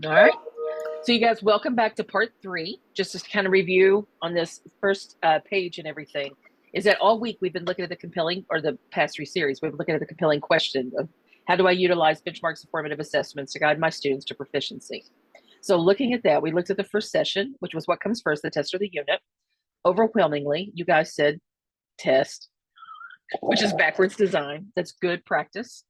All right. So you guys, welcome back to part three. Just to kind of review on this first page and everything, is that all week we've been looking at the compelling, or the past three series, we've been looking at the compelling question of how do I utilize benchmarks and formative assessments to guide my students to proficiency? So looking at that, we looked at the first session, which was what comes first, the test or the unit. Overwhelmingly, you guys said test, which is backwards design. That's good practice.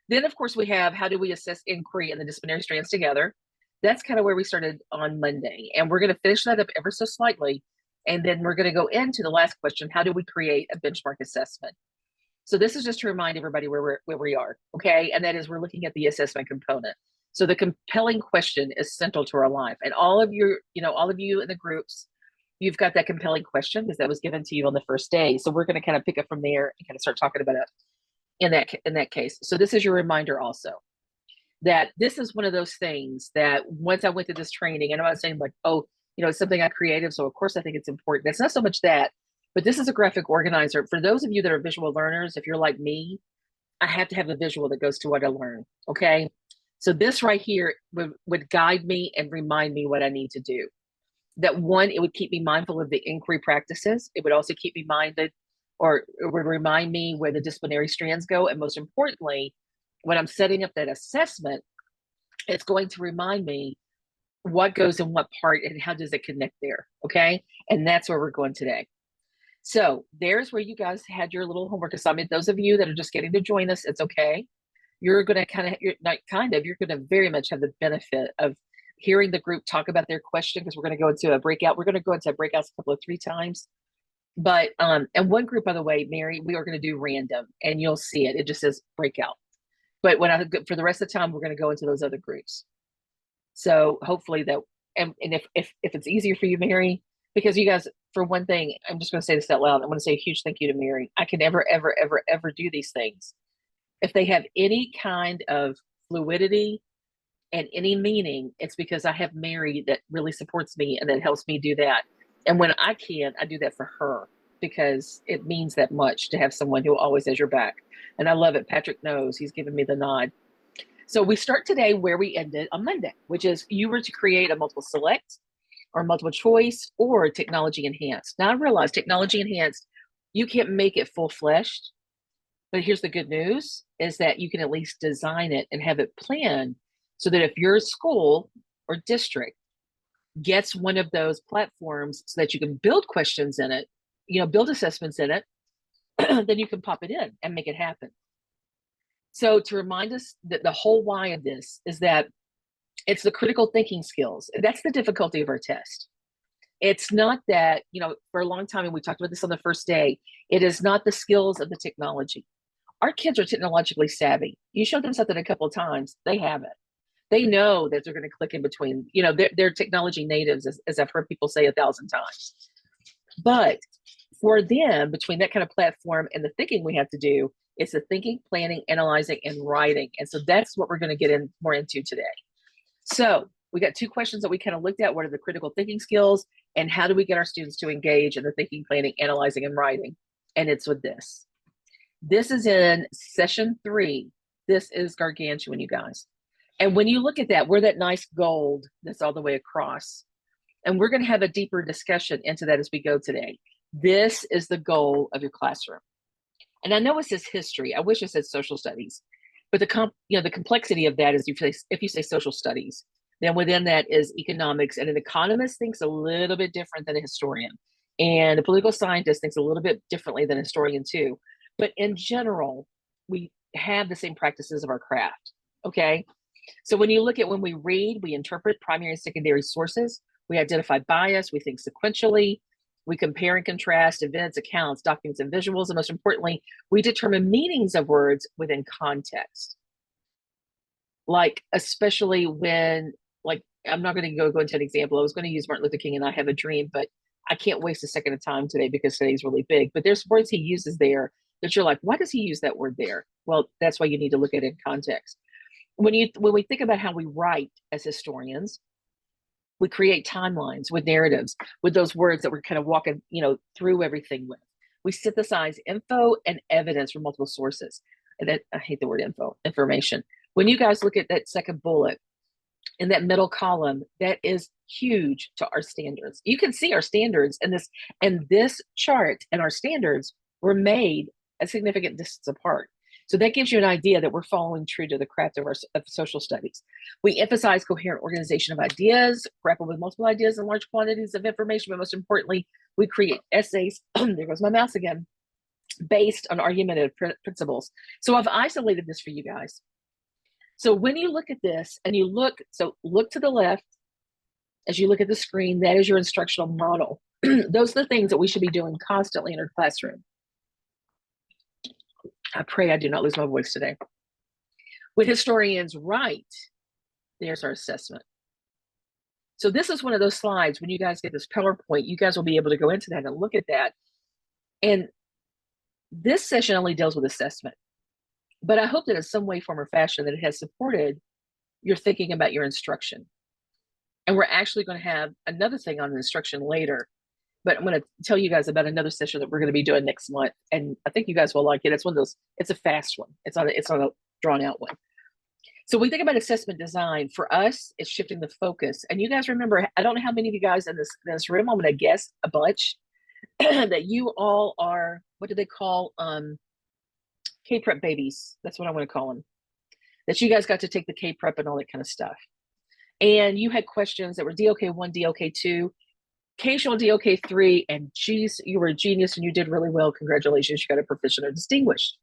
Then, of course, we have how do we assess inquiry and the disciplinary strands together. That's kind of where we started on Monday. And we're going to finish that up ever so slightly. And then we're going to go into the last question, how do we create a benchmark assessment? So this is just to remind everybody where we are, okay? And that is we're looking at the assessment component. So the compelling question is central to our life. And all of you in the groups, you've got that compelling question because that was given to you on the first day. So we're going to kind of pick up from there and kind of start talking about it in that case. So this is your reminder also that this is one of those things that once I went through this training, and I'm not saying like, oh, it's something I created, so of course I think it's important. It's not so much that, but this is a graphic organizer. For those of you that are visual learners, if you're like me, I have to have a visual that goes to what I learn, okay? So this right here would guide me and remind me what I need to do. That one, it would keep me mindful of the inquiry practices. It would also keep me minded, or it would remind me where the disciplinary strands go. And most importantly, when I'm setting up that assessment, it's going to remind me what goes in what part and how does it connect there, okay? And that's where we're going today. So there's where you guys had your little homework assignment. Those of you that are just getting to join us, it's okay. You're going to you're going to very much have the benefit of hearing the group talk about their question, because we're going to go into a breakout. We're going to go into breakouts a couple of 3 times. But and one group, by the way, Mary, we are going to do random, and you'll see it. It just says breakout. But for the rest of the time, we're going to go into those other groups. So hopefully that, and if it's easier for you, Mary, because you guys, for one thing, I'm just going to say this out loud. I'm going to say a huge thank you to Mary. I can never, ever, ever, ever do these things if they have any kind of fluidity and any meaning. It's because I have Mary that really supports me and that helps me do that. And when I can, I do that for her, because it means that much to have someone who always has your back. And I love it. Patrick knows, he's given me the nod. So we start today where we ended on Monday, which is you were to create a multiple select or multiple choice or technology enhanced. Now I realize technology enhanced, you can't make it full fleshed, but here's the good news is that you can at least design it and have it planned so that if your school or district gets one of those platforms so that you can build questions in it, build assessments in it, then you can pop it in and make it happen. So to remind us that the whole why of this is that it's the critical thinking skills. That's the difficulty of our test. It's not that, for a long time, and we talked about this on the first day, it is not the skills of the technology. Our kids are technologically savvy. You show them something a couple of times, they have it. They know that they're going to click in between, they're technology natives, as I've heard people say 1,000 times. But for them, between that kind of platform and the thinking we have to do, it's the thinking, planning, analyzing, and writing. And so that's what we're going to get more into today. So we got 2 questions that we kind of looked at. What are the critical thinking skills, and how do we get our students to engage in the thinking, planning, analyzing, and writing? And it's with this. This is in session 3. This is gargantuan, you guys. And when you look at that, we're that nice gold that's all the way across. And we're going to have a deeper discussion into that as we go today. This is the goal of your classroom. And I know it says history. I wish it said social studies. But the complexity of that is if you say social studies, then within that is economics. And an economist thinks a little bit different than a historian. And a political scientist thinks a little bit differently than a historian too. But in general, we have the same practices of our craft, okay? So when you look at when we read, we interpret primary and secondary sources, we identify bias, we think sequentially, we compare and contrast events, accounts, documents, and visuals, and most importantly, we determine meanings of words within context. Like, especially when, I'm not going to go into an example. I was going to use Martin Luther King and I Have a Dream, but I can't waste a second of time today because today's really big. But there's words he uses there that you're like, why does he use that word there? Well, that's why you need to look at it in context. When we think about how we write as historians, we create timelines with narratives, with those words that we're kind of walking, through everything with. We synthesize info and evidence from multiple sources. And I hate the word information. When you guys look at that second bullet, in that middle column, that is huge to our standards. You can see our standards and this chart and our standards were made a significant distance apart. So that gives you an idea that we're following true to the craft of social studies. We emphasize coherent organization of ideas, grapple with multiple ideas and large quantities of information, but most importantly, we create essays, there goes my mouse again, based on argumentative principles. So I've isolated this for you guys. So when you look at this and you look to the left as you look at the screen, that is your instructional model. Those are the things that we should be doing constantly in our classroom. I pray I do not lose my voice today. When historians write, there's our assessment. So this is one of those slides, when you guys get this PowerPoint, you guys will be able to go into that and look at that. And this session only deals with assessment. But I hope that in some way, form, or fashion that it has supported your thinking about your instruction. And we're actually going to have another thing on instruction later. But I'm going to tell you guys about another session that we're going to be doing next month. And I think you guys will like it. It's one of those, it's a fast one. It's not a drawn out one. So when we think about assessment design, for us, it's shifting the focus. And you guys remember, I don't know how many of you guys in this room, I'm going to guess a bunch, that you all are, what do they call K-Prep babies? That's what I want to call them. That you guys got to take the K-Prep and all that kind of stuff. And you had questions that were DOK1, DOK2, occasional DOK3, and geez, you were a genius and you did really well. Congratulations, you got a proficient or distinguished.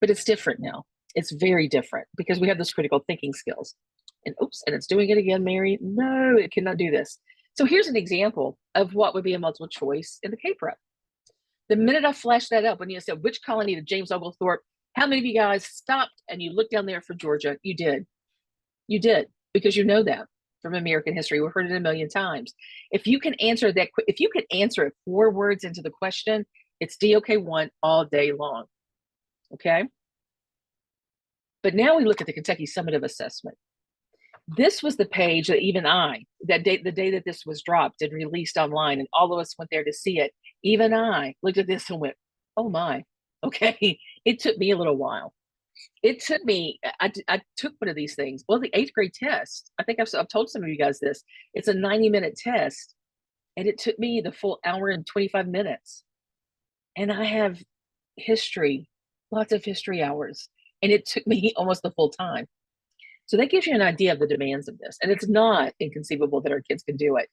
But it's different now. It's very different because we have those critical thinking skills. And oops, and it's doing it again, Mary. No, it cannot do this. So here's an example of what would be a multiple choice in the K-Prep. The minute I flashed that up, when you said, which colony did James Oglethorpe, how many of you guys stopped and you looked down there for Georgia? You did. You did, because you know that from American history. We've heard it a million times. If you can answer that, if you can answer it 4 words into the question, it's DOK1 all day long. Okay? But now we look at the Kentucky Summative Assessment. This was the page that even the day that this was dropped and released online, and all of us went there to see it, even I looked at this and went, oh my, okay. It took me a little while. It took me, I took one of these things. Well, the 8th grade test, I think I've told some of you guys this, it's a 90-minute test, and it took me the full hour and 25 minutes. And I have history, lots of history hours, and it took me almost the full time. So that gives you an idea of the demands of this. And it's not inconceivable that our kids can do it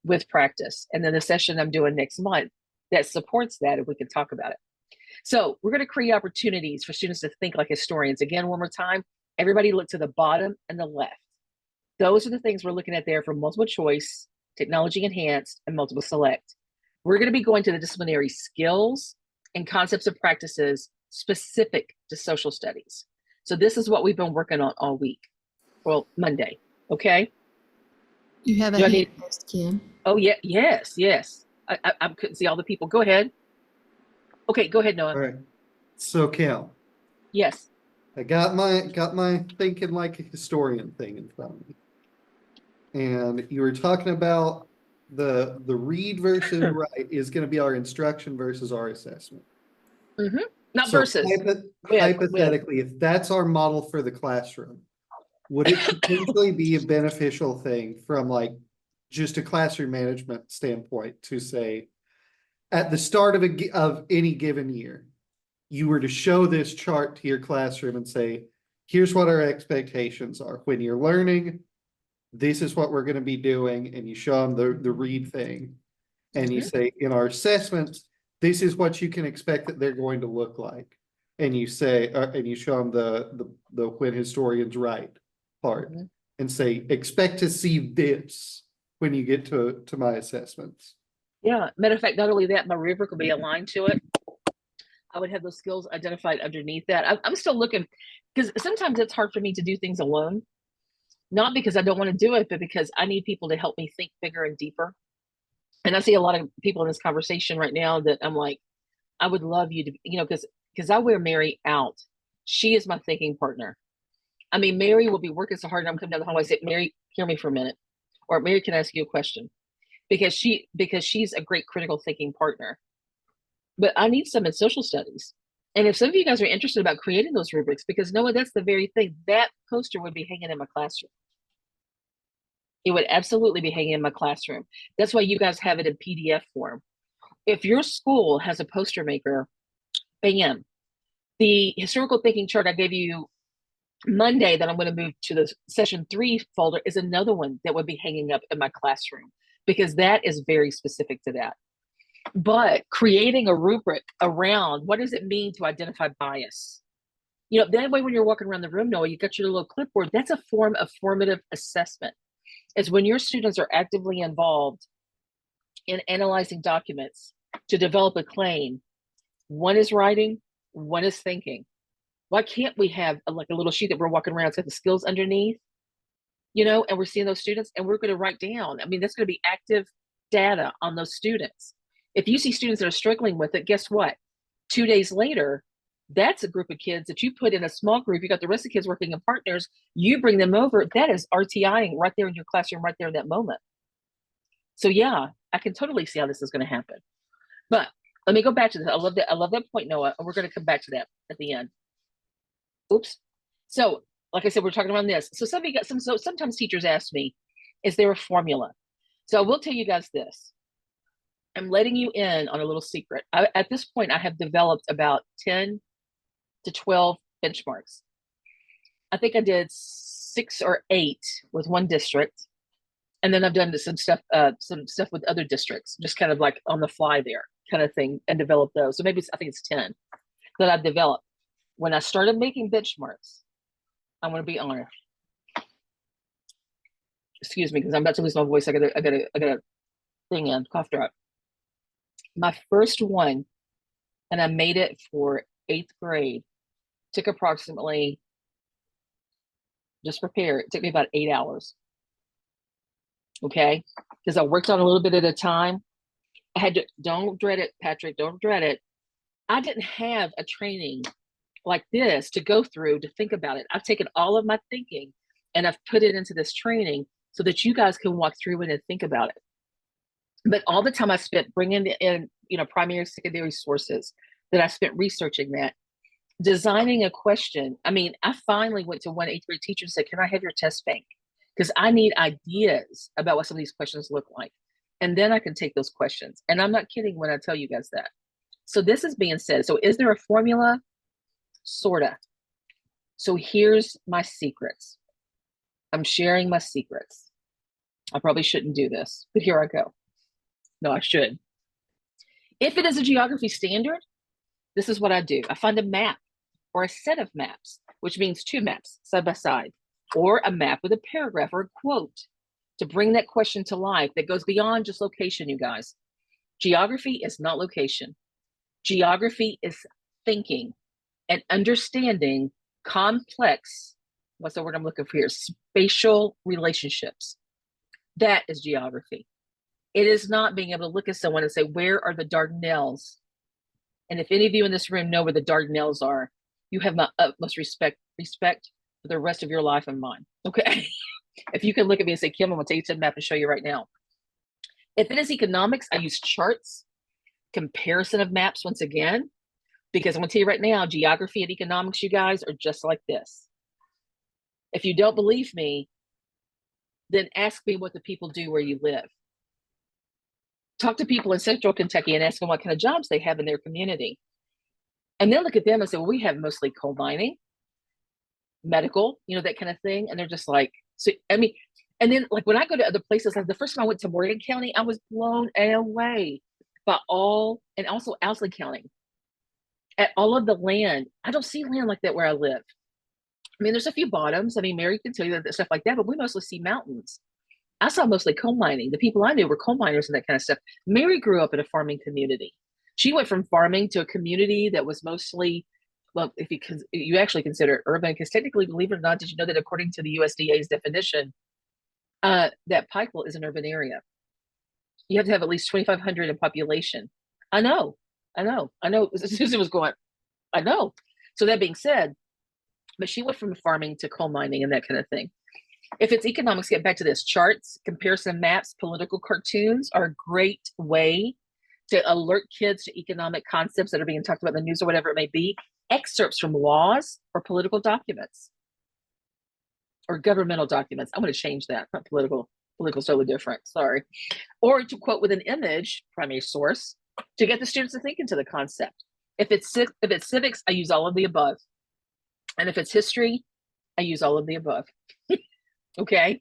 with practice. And then the session I'm doing next month that supports that, if we can talk about it. So we're going to create opportunities for students to think like historians. Again, one more time, everybody look to the bottom and the left. Those are the things we're looking at there for multiple choice, technology enhanced, and multiple select. We're going to be going to the disciplinary skills and concepts and practices specific to social studies. So this is what we've been working on all week. Well, Monday, okay? You have a hand raised, Kim. Oh, yeah, yes. I couldn't see all the people. Go ahead. Okay, go ahead, Noah. All right. So, Kim. Yes. I got my thinking like a historian thing in front of me. And you were talking about the read versus write is going to be our instruction versus our assessment. Mm-hmm. Not so versus. Hypothetically, if that's our model for the classroom, would it potentially be a beneficial thing from like just a classroom management standpoint to say, at the start of any given year, you were to show this chart to your classroom and say, here's what our expectations are. When you're learning, this is what we're going to be doing. And you show them the read thing. And you say, in our assessments, this is what you can expect that they're going to look like. And you say, and you show them the when historians write part and say, expect to see this when you get to my assessments. Yeah, matter of fact, not only that, my rubric will be aligned to it. I would have those skills identified underneath that. I'm still looking, because sometimes it's hard for me to do things alone. Not because I don't want to do it, but because I need people to help me think bigger and deeper. And I see a lot of people in this conversation right now that I'm like, I would love you to, because I wear Mary out. She is my thinking partner. I mean, Mary will be working so hard and I'm coming down the hallway and say, Mary, hear me for a minute. Or Mary, can I ask you a question? Because she's a great critical thinking partner. But I need some in social studies. And if some of you guys are interested about creating those rubrics, because Noah, that's the very thing, that poster would be hanging in my classroom. It would absolutely be hanging in my classroom. That's why you guys have it in PDF form. If your school has a poster maker, bam. The historical thinking chart I gave you Monday that I'm going to move to the session 3 folder is another one that would be hanging up in my classroom, because that is very specific to that. But creating a rubric around what does it mean to identify bias? You know, that way when you're walking around the room, Noah, you got your little clipboard. That's a form of formative assessment. It's when your students are actively involved in analyzing documents to develop a claim. One is writing, one is thinking. Why can't we have a little sheet that we're walking around, it's got the skills underneath, you know, and we're seeing those students and we're going to write down. I mean, that's going to be active data on those students. If you see students that are struggling with it, guess what? 2 days later, that's a group of kids that you put in a small group. You got the rest of the kids working in partners. You bring them over. That is RTIing right there in your classroom, right there in that moment. So yeah, I can totally see how this is going to happen. But let me go back to this. I love that point, Noah, and we're going to come back to that at the end. Oops. So, like I said, we're talking about this. So sometimes teachers ask me, is there a formula? So I will tell you guys this. I'm letting you in on a little secret. At this point, I have developed about 10 to 12 benchmarks. I think I did 6 or 8 with one district. And then I've done some stuff with other districts, just kind of like on the fly there kind of thing, and developed those. So maybe I think it's 10 that I've developed. When I started making benchmarks, I'm going to be honest. Excuse me, because I'm about to lose my voice. I got a thing in, cough drop. My first one, and I made it for 8th grade, took approximately, just prepare, it took me about 8 hours. Okay, because I worked on a little bit at a time. I had to, don't dread it, Patrick, don't dread it. I didn't have a training like this to go through to think about it. I've taken all of my thinking and I've put it into this training so that you guys can walk through it and think about it. But all the time I spent bringing in, you know, primary, secondary sources that I spent researching that, designing a question. I mean, I finally went to one 8th grade teacher and said, can I have your test bank? Because I need ideas about what some of these questions look like. And then I can take those questions. And I'm not kidding when I tell you guys that. So this is being said. So is there a formula? Sorta. So here's my secrets. I'm sharing my secrets. I probably shouldn't do this, but here I go. No, I should. If it is a geography standard, this is what I do. I find a map or a set of maps, which means 2 maps side by side, or a map with a paragraph or a quote to bring that question to life that goes beyond just location, you guys. Geography is not location. Geography is thinking and understanding complex, what's the word I'm looking for here? Spatial relationships. That is geography. It is not being able to look at someone and say, where are the Dardanelles? And if any of you in this room know where the Dardanelles are, you have my utmost respect for the rest of your life and mine. Okay. If you can look at me and say, Kim, I'm going to take you to the map and show you right now. If it is economics, I use charts, comparison of maps once again, because I'm going to tell you right now, geography and economics, you guys, are just like this. If you don't believe me, then ask me what the people do where you live. Talk to people in Central Kentucky and ask them what kind of jobs they have in their community. And then look at them and say, well, we have mostly coal mining, medical, you know, that kind of thing. And they're just like, so, I mean, and then like when I go to other places, like the first time I went to Morgan County, I was blown away by all, and also Owsley County, at all of the land. I don't see land like that where I live. I mean, there's a few bottoms. I mean, Mary can tell you that stuff like that, but we mostly see mountains. I saw mostly coal mining. The people I knew were coal miners and that kind of stuff. Mary grew up in a farming community. She went from farming to a community that was mostly, well, if you actually consider it urban, because technically, believe it or not, did you know that according to the USDA's definition, that Pikeville is an urban area. You have to have at least 2,500 in population. I know. Susan was going, I know. So that being said, but she went from farming to coal mining and that kind of thing. If it's economics, get back to this. Charts, comparison maps, political cartoons are a great way to alert kids to economic concepts that are being talked about in the news or whatever it may be. Excerpts from laws or political documents or governmental documents. I'm going to change that, not political. Political is totally different, sorry. Or to quote with an image, primary source, to get the students to think into the concept. If it's civics, I use all of the above. And if it's history, I use all of the above. Okay.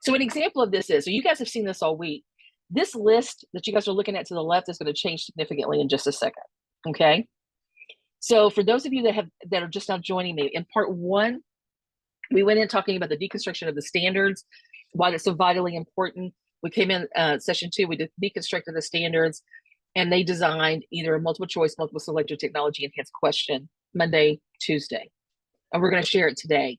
So an example of this is, so you guys have seen this all week. This list that you guys are looking at to the left is going to change significantly in just a second. Okay. So for those of you that are just now joining me, in part one, we went in talking about the deconstruction of the standards, why it's so vitally important. We came in session two, we deconstructed the standards, and they designed either a multiple choice, multiple select, or technology enhanced question Monday, Tuesday. And we're going to share it today.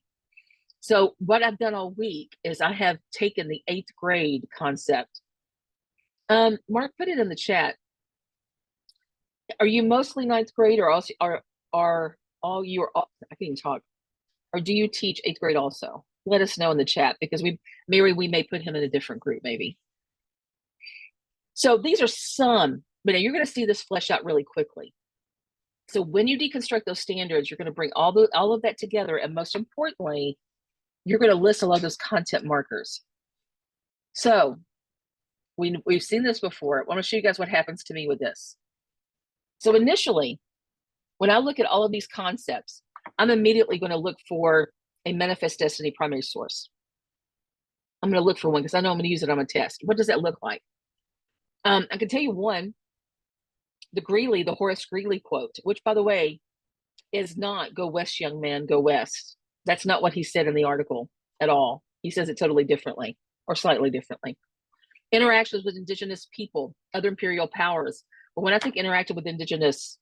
So what I've done all week is I have taken the 8th grade concept. Mark, put it in the chat. Are you mostly 9th grade, or also are all you are? I can't even talk. Or do you teach 8th grade also? Let us know in the chat, because we may put him in a different group maybe. So these are some, but you're going to see this flesh out really quickly. So when you deconstruct those standards, you're going to bring all of that together, and most importantly, you're going to list a lot of those content markers. So we've seen this before. I want to show you guys what happens to me with this. So initially, when I look at all of these concepts, I'm immediately going to look for a manifest destiny primary source. I'm going to look for one because I know I'm going to use it on a test. What does that look like? I can tell you one, the Horace Greeley quote, which, by the way, is not "Go west, young man, go west." That's not what he said in the article at all. He says it totally differently, or slightly differently. Interactions with indigenous people, other imperial powers. But when I think interacting with indigenous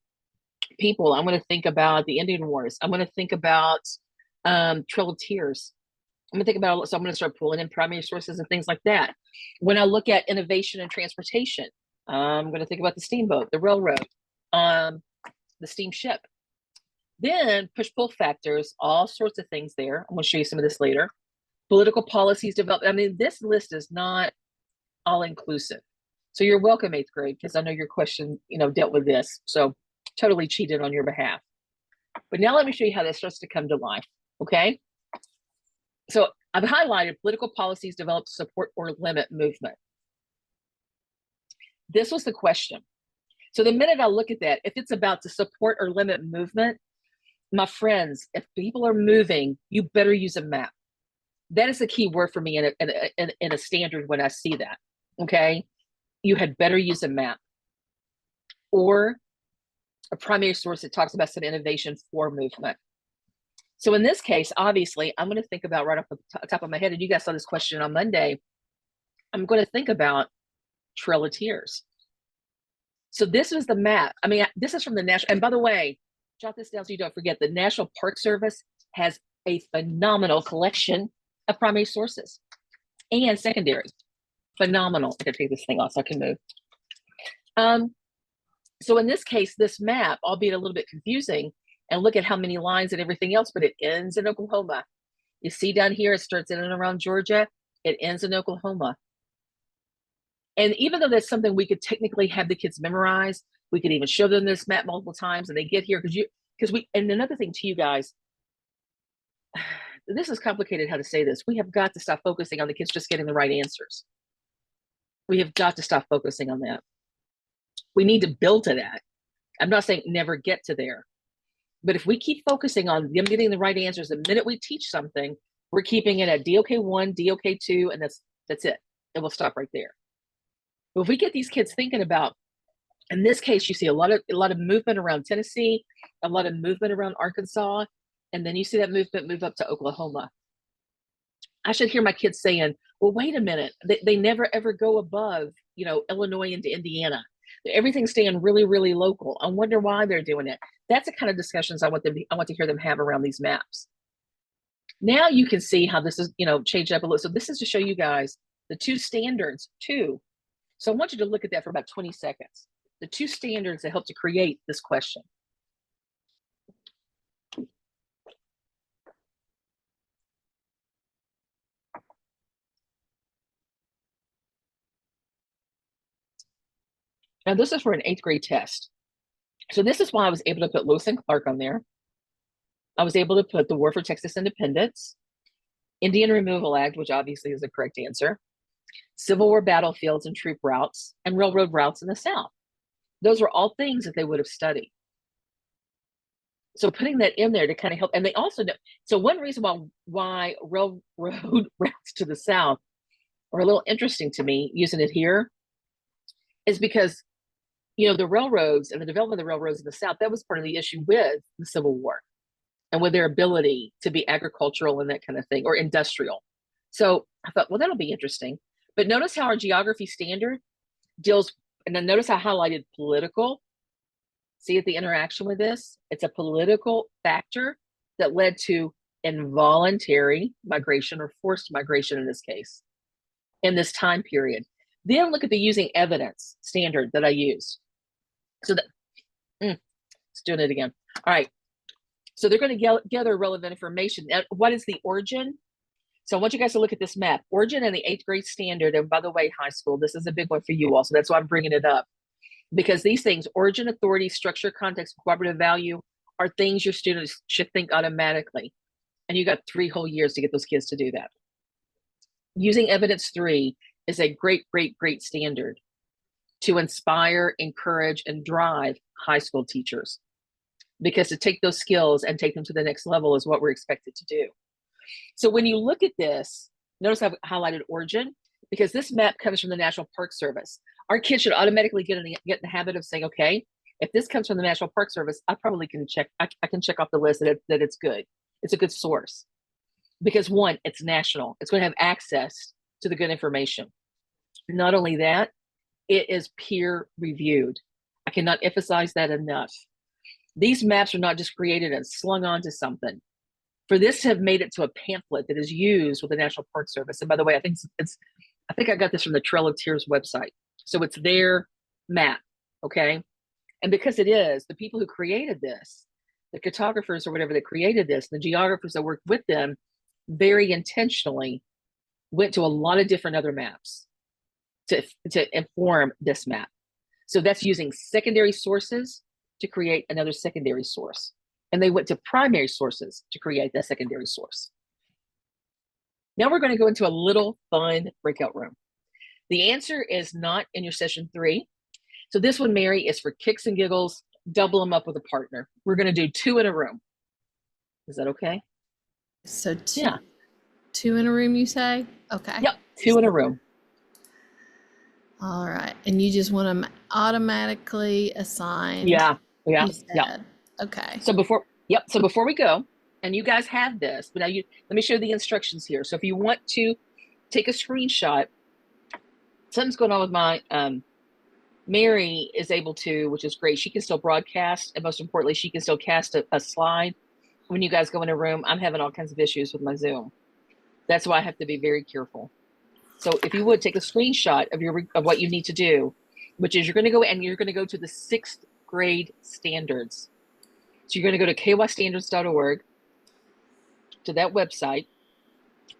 people, I'm going to think about the Indian Wars. I'm going to think about Trail of Tears. I'm going to think about, so I'm going to start pulling in primary sources and things like that. When I look at innovation and transportation, I'm going to think about the steamboat, the railroad, the steamship. Then push-pull factors, all sorts of things there. I'm going to show you some of this later. Political policies developed. I mean, this list is not all-inclusive. So you're welcome, 8th grade, because I know your question, dealt with this. So totally cheated on your behalf. But now let me show you how this starts to come to life, okay? So I've highlighted political policies developed to support or limit movement. This was the question. So the minute I look at that, if it's about to support or limit movement, my friends, if people are moving, you better use a map. That is the key word for me in a standard when I see that, okay? You had better use a map or a primary source that talks about some innovation for movement. So in this case, obviously, I'm going to think about right off the top of my head, and you guys saw this question on Monday, I'm going to think about Trail of Tears. So this was the map. I mean, this is from the National, and by the way, jot this down so you don't forget, the National Park Service has a phenomenal collection of primary sources and secondaries. Phenomenal. I can take this thing off so I can move. So in this case, this map, albeit a little bit confusing, and look at how many lines and everything else, but it ends in Oklahoma. You see down here, it starts in and around Georgia. It ends in Oklahoma. And even though that's something we could technically have the kids memorize, we could even show them this map multiple times, and they get here and another thing to you guys, this is complicated how to say this. We have got to stop focusing on the kids just getting the right answers. We have got to stop focusing on that. We need to build to that. I'm not saying never get to there, but if we keep focusing on them getting the right answers, the minute we teach something, we're keeping it at DOK 1, DOK 2, and that's it. And we'll stop right there. But if we get these kids thinking about, in this case, you see a lot of movement around Tennessee, a lot of movement around Arkansas, and then you see that movement move up to Oklahoma. I should hear my kids saying, well, wait a minute, they never ever go above, Illinois into Indiana. Everything's staying really, really local. I wonder why they're doing it. That's the kind of discussions I want to hear them have around these maps. Now you can see how this is, changed up a little. So this is to show you guys the two standards, too. So I want you to look at that for about 20 seconds. The two standards that help to create this question. Now this is for an 8th grade test. So this is why I was able to put Lewis and Clark on there. I was able to put the War for Texas Independence, Indian Removal Act, which obviously is the correct answer, Civil War battlefields and troop routes, and railroad routes in the South. Those were all things that they would have studied. So putting that in there to kind of help, and they also know, so one reason why railroad routes to the South are a little interesting to me using it here is because, the railroads and the development of the railroads in the South, that was part of the issue with the Civil War and with their ability to be agricultural and that kind of thing, or industrial. So I thought, well, that'll be interesting. But notice how our geography standard deals, and then notice I highlighted political. See at the interaction with this, it's a political factor that led to involuntary migration or forced migration in this case, in this time period. Then look at the using evidence standard that I used. So that, let's do it again. All right. So they're going to gather relevant information. Now, what is the origin? So I want you guys to look at this map. Origin and the 8th grade standard, and by the way, high school, this is a big one for you all, so that's why I'm bringing it up. Because these things, origin, authority, structure, context, cooperative value, are things your students should think automatically. And you got 3 whole years to get those kids to do that. Using evidence 3 is a great, great, great standard to inspire, encourage, and drive high school teachers. Because to take those skills and take them to the next level is what we're expected to do. So when you look at this, notice I've highlighted origin, because this map comes from the National Park Service. Our kids should automatically get in the habit of saying, okay, if this comes from the National Park Service, I probably can check, I can check off the list that it's good. It's a good source. Because one, it's national. It's going to have access to the good information. Not only that, it is peer reviewed. I cannot emphasize that enough. These maps are not just created and slung onto something. For this to have made it to a pamphlet that is used with the National Park Service, and by the way, I think I got this from the Trail of Tears website. So it's their map, okay? And because it is, the people who created this, the cartographers or whatever that created this, the geographers that worked with them, very intentionally went to a lot of different other maps to inform this map. So that's using secondary sources to create another secondary source. And they went to primary sources to create that secondary source. Now we're going to go into a little fun breakout room. The answer is not in your session 3. So this one, Mary, is for kicks and giggles. Double them up with a partner. We're going to do 2 in a room. Is that okay? So two in a room, you say? Okay. Yep, 2 in a room. All right. And you just want them automatically assigned? Yeah. Okay. So before we go, and you guys have this, but now let me show the instructions here. So if you want to take a screenshot, something's going on with my Mary is able to, which is great. She can still broadcast, and most importantly, she can still cast a slide when you guys go in a room. I'm having all kinds of issues with my Zoom. That's why I have to be very careful. So if you would take a screenshot of what you need to do, which is you're going to go to the 6th grade standards. So you're going to go to kystandards.org, to that website.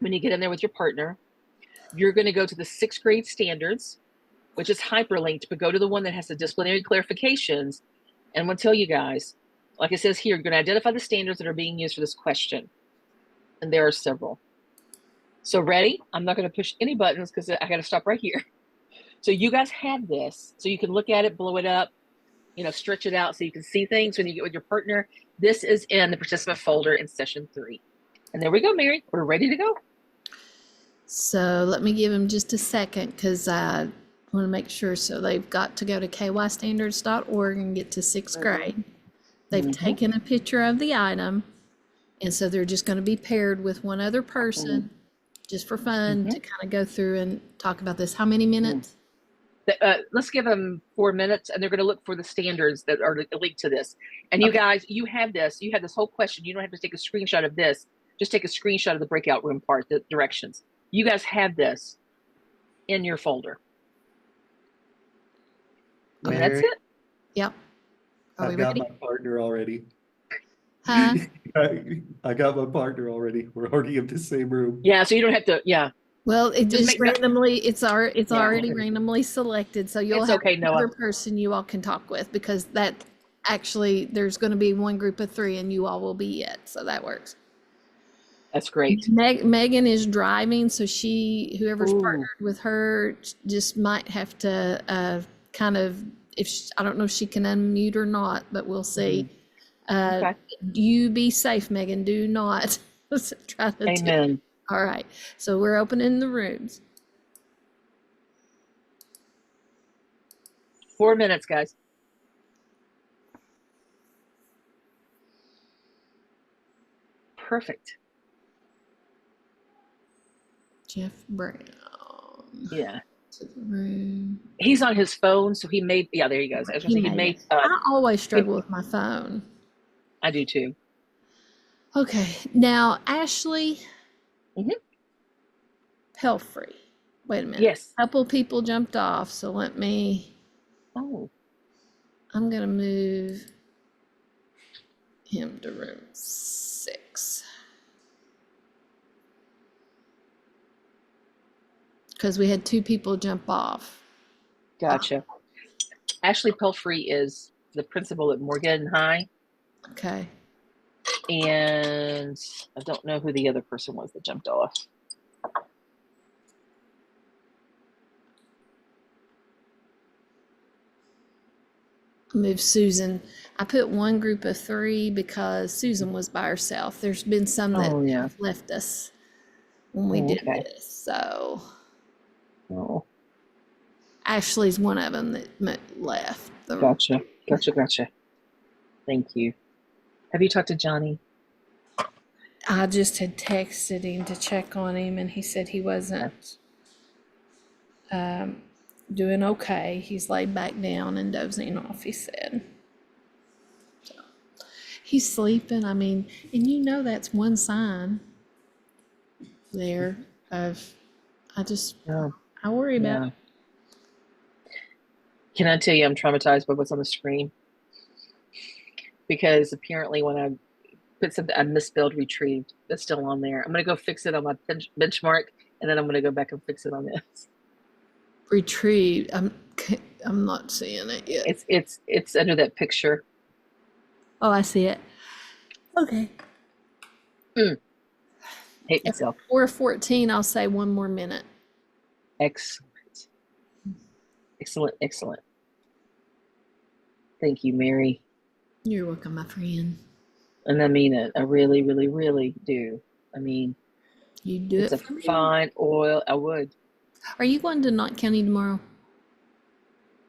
When you get in there with your partner, you're going to go to the 6th grade standards, which is hyperlinked, but go to the one that has the disciplinary clarifications. And I'm going to tell you guys, like it says here, you're going to identify the standards that are being used for this question. And there are several. So ready? I'm not going to push any buttons because I got to stop right here. So you guys have this, so you can look at it, blow it up, stretch it out so you can see things when you get with your partner. This is in the participant folder in session 3. And there we go, Mary. We're ready to go. So let me give them just a second because I want to make sure. So they've got to go to kystandards.org and get to 6th grade. They've taken a picture of the item. And so they're just going to be paired with one other person just for fun to kind of go through and talk about this. How many minutes? Let's give them 4 minutes, and they're going to look for the standards that are linked to this. And you guys, you have this whole question. You don't have to take a screenshot of this. Just take a screenshot of the breakout room part, the directions. You guys have this in your folder. Mary, and that's it. Yep. I've got my partner already. Huh? I got my partner already. We're already in the same room. Yeah, so you don't have to, Well, it just randomly, it's already randomly selected. So you'll have another person you all can talk with, because that actually, there's going to be one group of 3 and you all will be it. So that works. That's great. Megan is driving, so whoever's Ooh. partnered with her just might have to kind of, I don't know if she can unmute or not, but we'll see. Okay. You be safe, Megan. Do not try to do. Amen. All right. So we're opening the rooms. 4 minutes, guys. Perfect. Jeff Brown. Yeah. To the room. He's on his phone, so he may. Yeah, there he goes. I was gonna say, he may. I always struggle with my phone. I do too. Okay. Now, Ashley. Pelfrey. Wait a minute. Yes. A couple people jumped off, so let me. Oh. I'm gonna move him to room 6 because we had 2 people jump off. Gotcha. Ashley Pelfrey is the principal at Morgan High. Okay. And I don't know who the other person was that jumped off. Move Susan. I put one group of 3 because Susan was by herself. There's been some that have left us when we did this. So Ashley's one of them that left. Gotcha. Thank you. Have you talked to Johnny? I just had texted him to check on him, and he said he wasn't doing okay. He's laid back down and dozing off, he said. So, he's sleeping. I mean, and that's one sign there of, I worry about it. Can I tell you I'm traumatized by what's on the screen? Because apparently when I put something, I misspelled retrieved. That's still on there. I'm going to go fix it on my benchmark, and then I'm going to go back and fix it on this. Retrieved. I'm not seeing it yet. It's under that picture. Oh, I see it. Okay. Hate myself. 4:14. I'll say one more minute. Excellent. Thank you, Mary. You're welcome, my friend. And I mean it. I really, really, really do. I mean, you do it's a fine oil. I would. Are you going to Knott County tomorrow?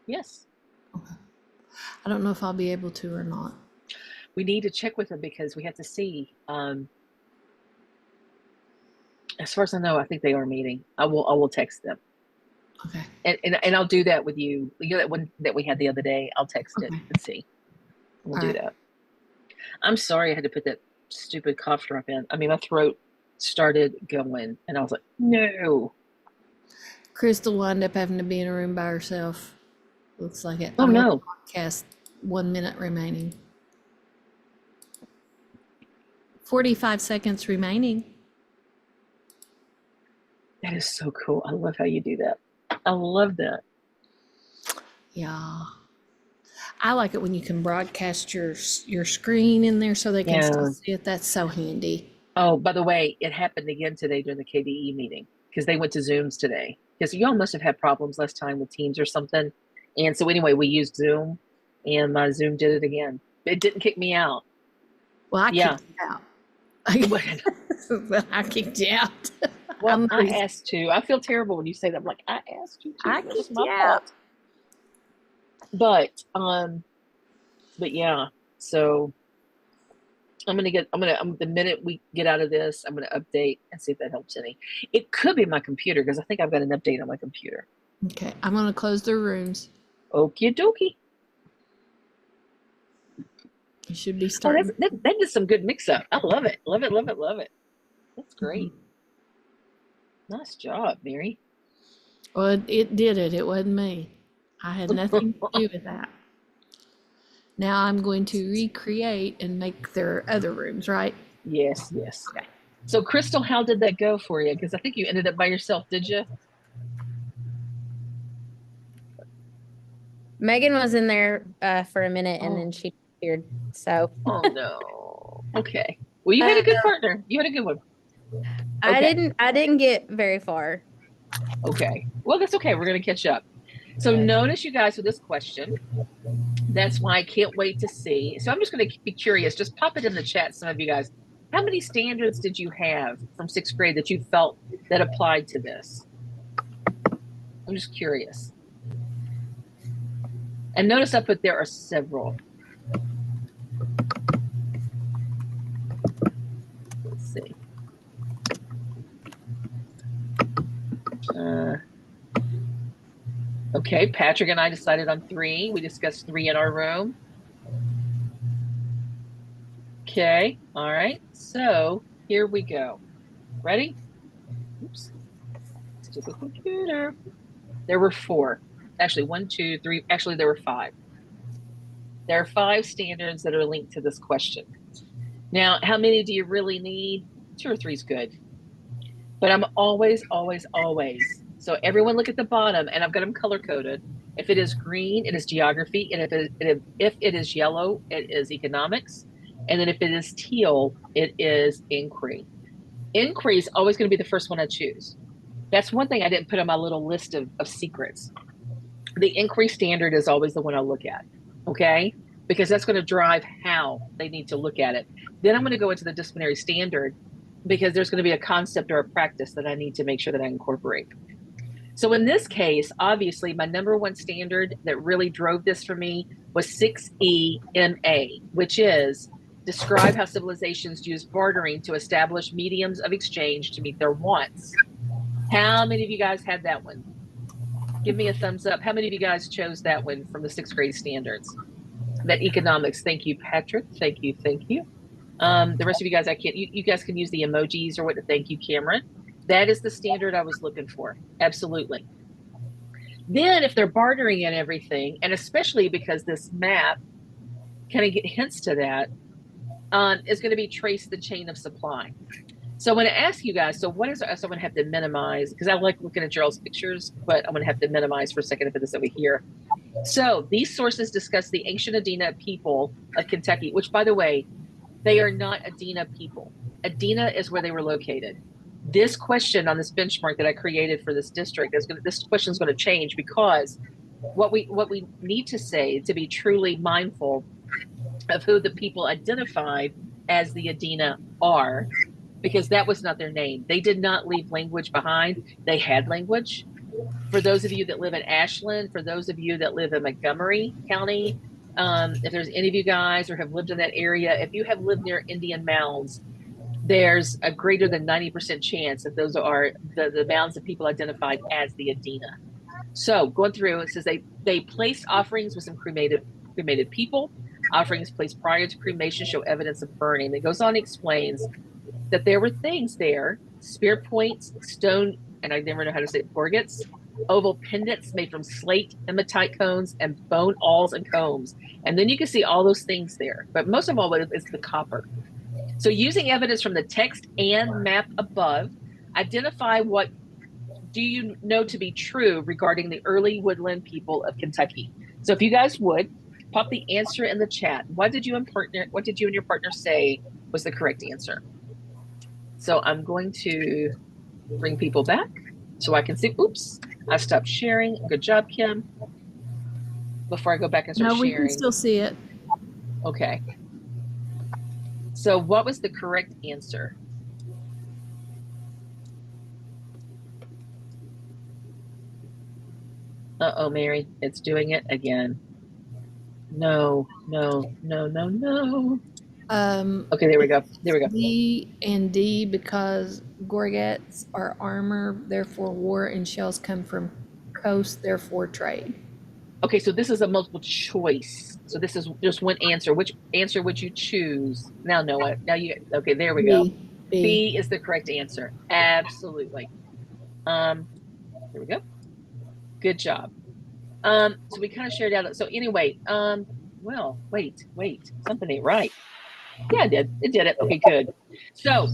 Yes. Okay. I don't know if I'll be able to or not. We need to check with them because we have to see. As far as I know, I think they are meeting. I will text them. Okay. And I'll do that with you. That one that we had the other day. I'll text it and see. We'll do that. I'm sorry I had to put that stupid cough drop in. I mean, my throat started going, and I was like, no. Crystal wound up having to be in a room by herself. Looks like it. Oh, no. Podcast 1 minute remaining. 45 seconds remaining. That is so cool. I love how you do that. I love that. Yeah. I like it when you can broadcast your screen in there so they can still see it. That's so handy. Oh, by the way, it happened again today during the KDE meeting because they went to Zooms today. Because y'all must have had problems last time with Teams or something. And so anyway, we used Zoom, and my Zoom did it again. It didn't kick me out. Well, I kicked you out. I kicked you out. Well, I asked to. I feel terrible when you say that. I'm like, I asked you to. That was my fault. But yeah. So the minute we get out of this, I'm gonna update and see if that helps any. It could be my computer because I think I've got an update on my computer. Okay, I'm gonna close their rooms. Okie dokie. You should be starting. Oh, that is some good mix-up. I love it. Love it. That's great. Nice job, Mary. Well, it did it. It wasn't me. I had nothing to do with that. Now I'm going to recreate and make their other rooms, right? Yes. Okay. So, Crystal, how did that go for you? Because I think you ended up by yourself, did you? Megan was in there for a minute and then she disappeared. So. Oh, no. Okay. Well, you had a good partner. You had a good one. Okay. I didn't get very far. Okay. Well, that's okay. We're going to catch up. So notice you guys with this question. That's why I can't wait to see. So I'm just going to be curious. Just pop it in the chat, some of you guys. How many standards did you have from 6th grade that you felt that applied to this? I'm just curious. And notice I put there are several. Let's see. Okay, Patrick and I decided on 3. We discussed 3 in our room. Okay, all right. So here we go. Ready? Oops. Stupid computer. There were 4. Actually, 1, 2, 3. Actually, there were 5. There are 5 standards that are linked to this question. Now, how many do you really need? 2 or 3 is good. But I'm always. So everyone look at the bottom, and I've got them color coded. If it is green, it is geography, and if it is yellow, it is economics, and then if it is teal, it is inquiry. Inquiry is always going to be the first one I choose. That's one thing I didn't put on my little list of secrets. The inquiry standard is always the one I look at, okay? Because that's going to drive how they need to look at it. Then I'm going to go into the disciplinary standard because there's going to be a concept or a practice that I need to make sure that I incorporate. So in this case, obviously, my number 1 standard that really drove this for me was 6EMA, which is describe how civilizations use bartering to establish mediums of exchange to meet their wants. How many of you guys had that one? Give me a thumbs up. How many of you guys chose that one from the 6th grade standards? That economics. Thank you, Patrick. Thank you. The rest of you guys, I can't. You guys can use the emojis or what. Thank you, Cameron. That is the standard I was looking for. Absolutely. Then if they're bartering and everything, and especially because this map kind of hints to that, is going to be trace the chain of supply. So I'm going to ask you guys, so what is, so I'm going to have to minimize, because I like looking at Gerald's pictures, but I'm going to have to minimize for a second and put this over here. So these sources discuss the ancient Adena people of Kentucky, which, by the way, they are not Adena people. Adena is where they were located. This question on this benchmark that I created for this district this question is going to change, because what we need to say to be truly mindful of who the people identified as the Adena are, because that was not their name. They did not leave language behind. They had language. For those of you that live in Ashland, for those of you that live in Montgomery County, if there's any of you guys or have lived in that area, if you have lived near Indian mounds, there's a greater than 90% chance that those are the mounds of people identified as the Adena. So going through, it says they placed offerings with some cremated people. Offerings placed prior to cremation show evidence of burning. It goes on and explains that there were things there, spear points, stone, and I never know how to say it, gorgets, oval pendants made from slate, hematite cones, and bone awls and combs. And then you can see all those things there. But most of all, what is the copper. So using evidence from the text and map above, identify what do you know to be true regarding the early woodland people of Kentucky. So if you guys would, pop the answer in the chat. What did you and your partner say was the correct answer? So I'm going to bring people back so I can see. Oops, I stopped sharing. Good job, Kim. Before I go back and start No, we sharing. can still see it. Okay. So what was the correct answer? Uh-oh, Mary, it's doing it again. No. Okay, there we go. D and D, because gorgets are armor, therefore war, and shells come from coast, therefore trade. Okay, so this is a multiple choice. So this is just one answer. Which answer would you choose? Now, Noah. Okay, there we go. B is the correct answer. Absolutely. Here we go. Good job. So we kind of shared out. So anyway, well, wait, something ain't right. Yeah, it did it. Okay, good. So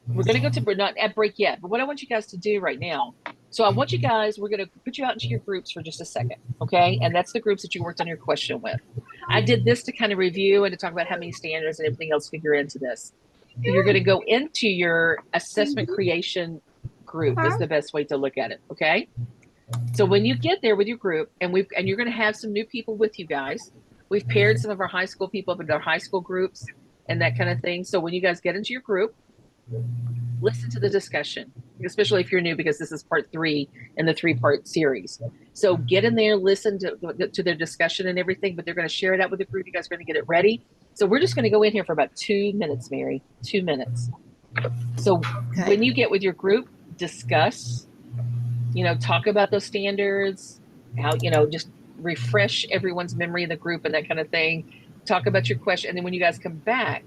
we're gonna go to, we're not at break yet, but what I want you guys to do right now. So I want you guys, we're gonna put you out into your groups for just a second, okay? And that's the groups that you worked on your question with. I did this to kind of review and to talk about how many standards and everything else figure into this. you're going to go into your assessment creation group is the best way to look at it. Okay. So when you get there with your group, and you're going to have some new people with you guys. We've paired some of our high school people up into our high school groups and that kind of thing. So when you guys get into your group, listen to the discussion, especially if you're new, because this is part 3 in the 3-part series. So get in there, listen to their discussion and everything, but they're going to share it out with the group. You guys are going to get it ready. So we're just going to go in here for about 2 minutes, Mary, 2 minutes. So when you get with your group, discuss, talk about those standards, how, just refresh everyone's memory in the group and that kind of thing. Talk about your question. And then when you guys come back,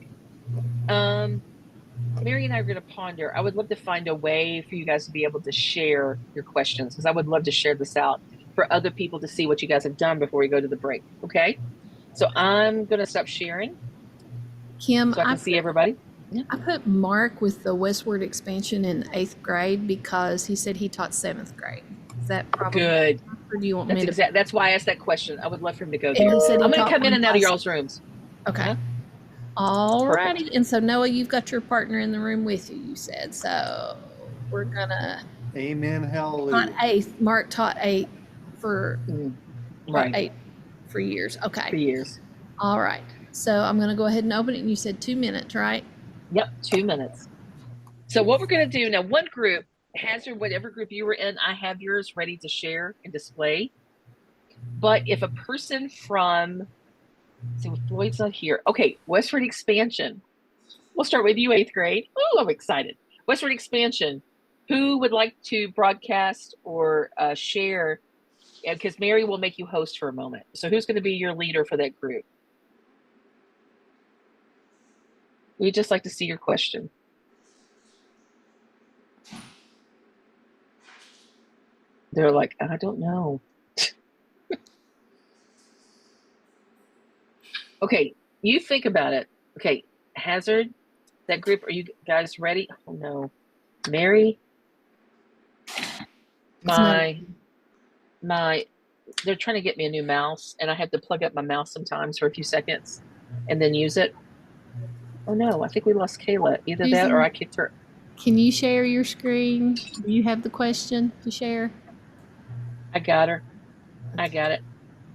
Mary and I are going to ponder. I would love to find a way for you guys to be able to share your questions, because I would love to share this out for other people to see what you guys have done before we go to the break. Okay. So I'm going to stop sharing. Kim, so I can see everybody. I put Mark with the westward expansion in 8th grade because he said he taught 7th grade. Is that probably good? Or do you want me to? That's why I asked that question. I would love for him to go there. He said he I'm going to taught come in one and out of class. y'all's rooms. Okay. Huh? All righty. And so Noah, you've got your partner in the room with you, you said. So we're gonna Amen. Hallelujah. taught 8th. Mark taught 8 for right. 8 for years. Okay. For years. All right. So I'm gonna go ahead and open it. And you said 2 minutes, right? Yep, 2 minutes. So what we're going to do now, one group, Hazard, whatever group you were in, I have yours ready to share and display. But if a person from, so Floyd's not here. Okay, Westward Expansion. We'll start with you, 8th grade. Oh, I'm excited. Westward Expansion. Who would like to broadcast or share? Because Mary will make you host for a moment. So who's going to be your leader for that group? We'd just like to see your question. They're like, I don't know. Okay, you think about it. Okay, Hazard, that group, are you guys ready? Oh no. Mary, they're trying to get me a new mouse, and I have to plug up my mouse sometimes for a few seconds and then use it. Oh no, I think we lost Kayla. Either that or I kicked her. Can you share your screen? Do you have the question to share? I got her. I got it.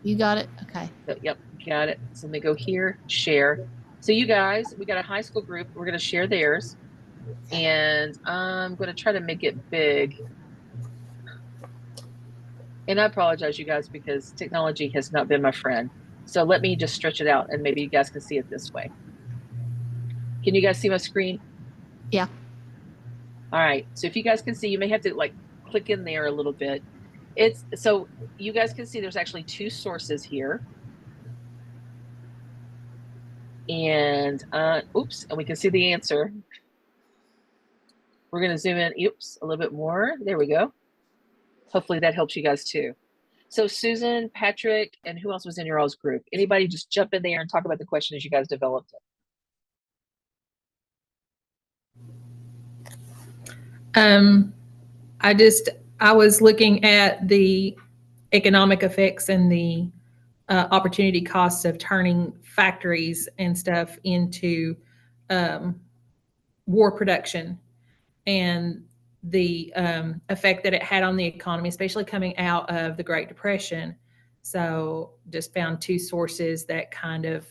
You got it? Okay. So, yep, got it. So let me go here, share. So you guys, we got a high school group. We're going to share theirs. And I'm going to try to make it big. And I apologize, you guys, because technology has not been my friend. So let me just stretch it out, and maybe you guys can see it this way. Can you guys see my screen? Yeah. All right. So if you guys can see, you may have to like click in there a little bit. So you guys can see there's actually 2 sources here. And oops, and we can see the answer. We're going to zoom in, oops, a little bit more. There we go. Hopefully that helps you guys too. So Susan, Patrick, and who else was in your all's group? Anybody just jump in there and talk about the question as you guys developed it. I was looking at the economic effects and the opportunity costs of turning factories and stuff into war production, and the effect that it had on the economy, especially coming out of the Great Depression. So just found 2 sources that kind of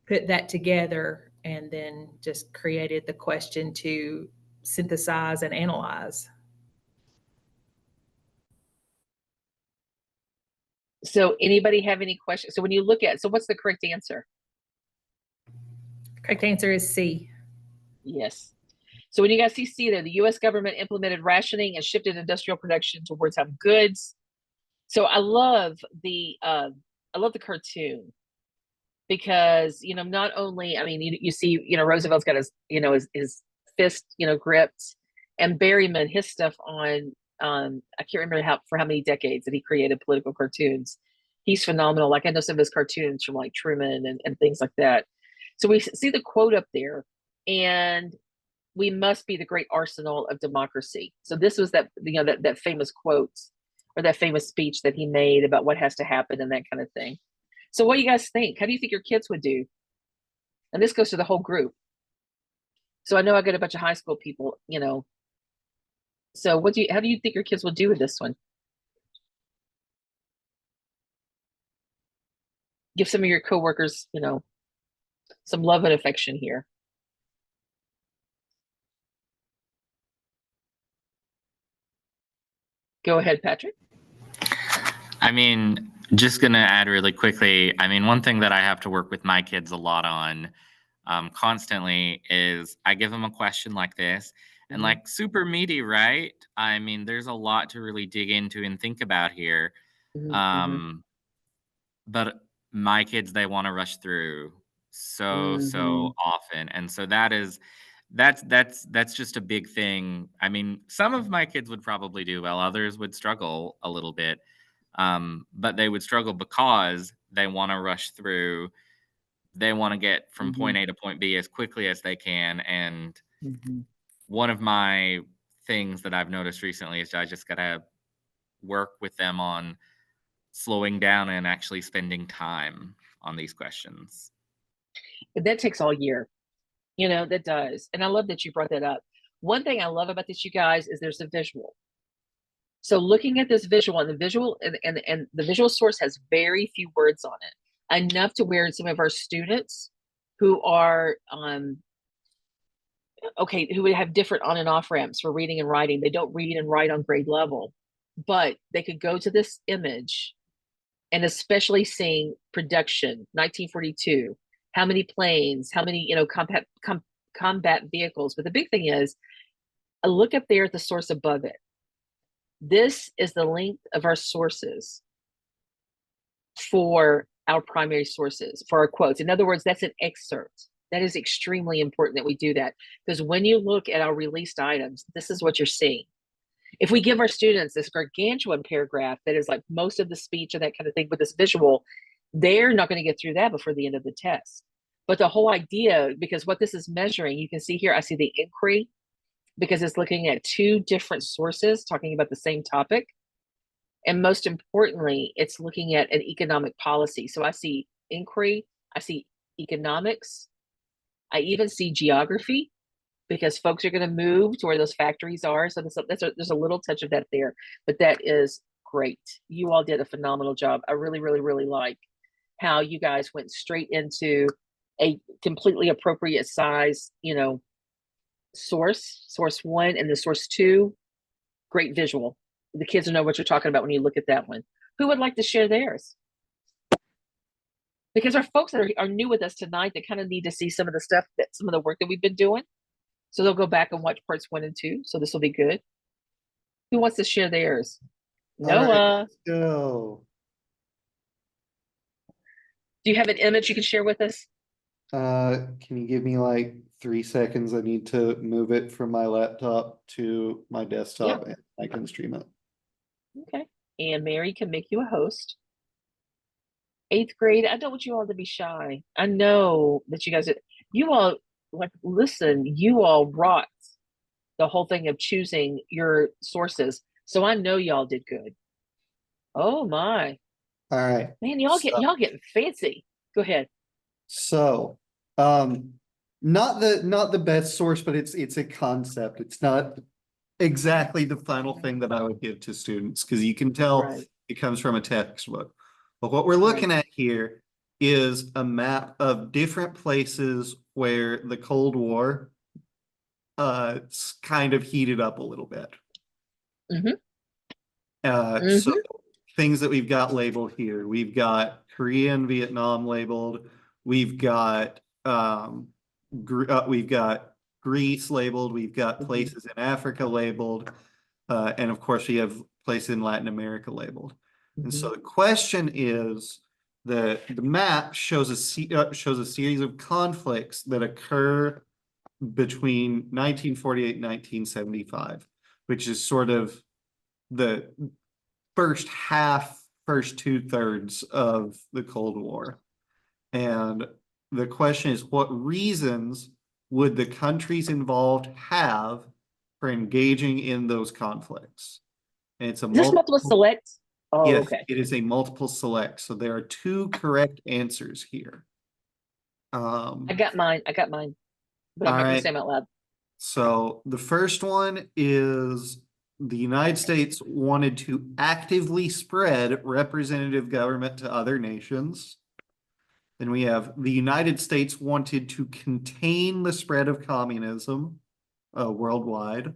put that together, and then just created the question to synthesize and analyze. So anybody have any questions? So when you look at, so what's the correct answer? Correct answer is C. Yes. So when you guys see C there, the U.S. government implemented rationing and shifted industrial production towards having goods. So I love the cartoon, because not only, I mean, you see, Roosevelt's got his fist gripped, and Berryman, his stuff on I can't remember for how many decades that he created political cartoons. He's phenomenal. Like I know some of his cartoons from like Truman and things like that. So we see the quote up there, and we must be the great arsenal of democracy. So this was that famous quote, or that famous speech that he made about what has to happen and that kind of thing. So what do you guys think? How do you think your kids would do? And this goes to the whole group. So I know I got a bunch of high school people, you know. So how do you think your kids will do with this one? Give some of your coworkers, you know, some love and affection here. Go ahead, Patrick. I mean, just gonna add really quickly. I mean, one thing that I have to work with my kids a lot on constantly is I give them a question like this, and like super meaty, right? I mean, there's a lot to really dig into and think about here. But my kids, they want to rush through so often, and so that's just a big thing. I mean, some of my kids would probably do well, others would struggle a little bit, but they would struggle because they want to rush through. They want to get from point A to point B as quickly as they can. And one of my things that I've noticed recently is I just got to work with them on slowing down and actually spending time on these questions. But that takes all year. You know, that does. And I love that you brought that up. One thing I love about this, you guys, is there's a visual. So looking at this visual, and the visual and the visual source has very few words on it, enough to where some of our students who are okay, who would have different on and off ramps for reading and writing, they don't read and write on grade level, but they could go to this image, and especially seeing production 1942, how many planes, how many, you know, combat vehicles. But the big thing is, look up there at the source above it. This is the length of our sources for our primary sources, for our quotes. In other words, that's an excerpt. That is extremely important that we do that, because when you look at our released items, this is what you're seeing. If we give our students this gargantuan paragraph that is like most of the speech and that kind of thing with this visual, they're not going to get through that before the end of the test. But the whole idea, because what this is measuring, you can see here, I see the inquiry, because it's looking at two different sources talking about the same topic. And most importantly, it's looking at an economic policy. So I see inquiry, I see economics, I even see geography, because folks are going to move to where those factories are. So there's a little touch of that there, but that is great. You all did a phenomenal job. I really, really, really like how you guys went straight into a completely appropriate size, you know, source one, and the source two. Great visual. The kids will know what you're talking about when you look at that one. Who would like to share theirs? Because our folks that are new with us tonight, they kind of need to see some of the stuff, that some of the work that we've been doing. So they'll go back and watch parts 1 and 2. So this will be good. Who wants to share theirs? Noah. Right, let's go. Do you have an image you can share with us? Can you give me like 3 seconds? I need to move it from my laptop to my desktop, and I can stream it. Okay. And Mary can make you a host. 8th grade. I don't want you all to be shy. I know that you all, like, listen, you all rocked the whole thing of choosing your sources. So I know y'all did good. Oh my. All right. Man, y'all getting fancy. Go ahead. So, not the best source, but it's a concept. It's not exactly the final thing that I would give to students, because you can tell it comes from a textbook. But what we're looking at here is a map of different places where the Cold War kind of heated up a little bit. So things that we've got labeled here, we've got Korea and Vietnam labeled, we've got Greece labeled, we've got places in Africa labeled, and of course we have places in Latin America labeled. And so the question is, the map shows a series of conflicts that occur between 1948 and 1975, which is sort of the first 2/3 of the Cold War. And the question is, what reasons would the countries involved have for engaging in those conflicts? And it's a multiple select. Oh, yes, okay. it is a multiple select. So there are 2 correct answers here. I got mine. But I'm not going to say them out loud. So the first one is the United States wanted to actively spread representative government to other nations. Then we have the United States wanted to contain the spread of communism worldwide.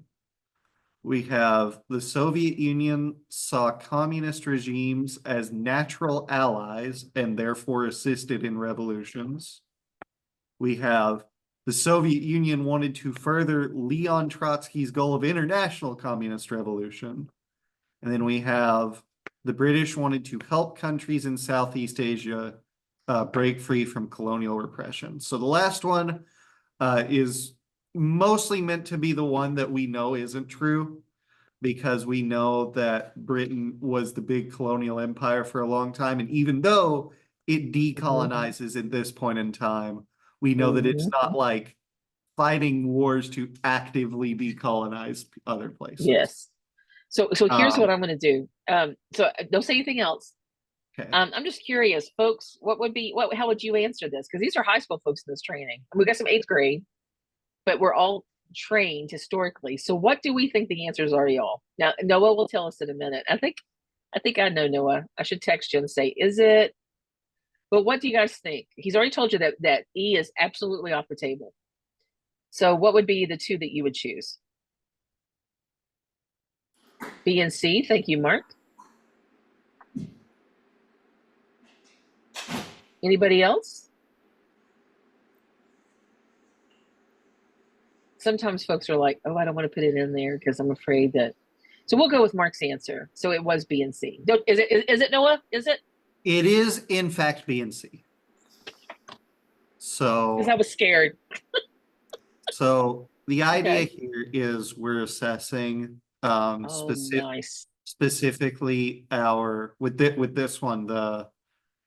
We have the Soviet Union saw communist regimes as natural allies and therefore assisted in revolutions. We have the Soviet Union wanted to further Leon Trotsky's goal of international communist revolution. And then we have the British wanted to help countries in Southeast Asia break free from colonial repression. So the last one is mostly meant to be the one that we know isn't true, because we know that Britain was the big colonial empire for a long time. And even though it decolonizes at this point in time, we know that it's not like fighting wars to actively decolonize other places. Yes. So here's what I'm going to do. So don't say anything else. Okay. I'm just curious, folks, how would you answer this? Because these are high school folks in this training. We got some 8th grade, but we're all trained historically. So what do we think the answers are, y'all? Now, Noah will tell us in a minute. I think I know, Noah. I should text you and say, is it? But what do you guys think? He's already told you that E is absolutely off the table. So what would be the two that you would choose? B and C. Thank you, Mark. Anybody else? Sometimes folks are like, oh, I don't want to put it in there because I'm afraid that. So we'll go with Mark's answer. So it was B and C. Is it Noah? Is it? It is, in fact, B and C. So, because I was scared. So the idea Okay. here is we're assessing Oh, nice. specifically our with this one the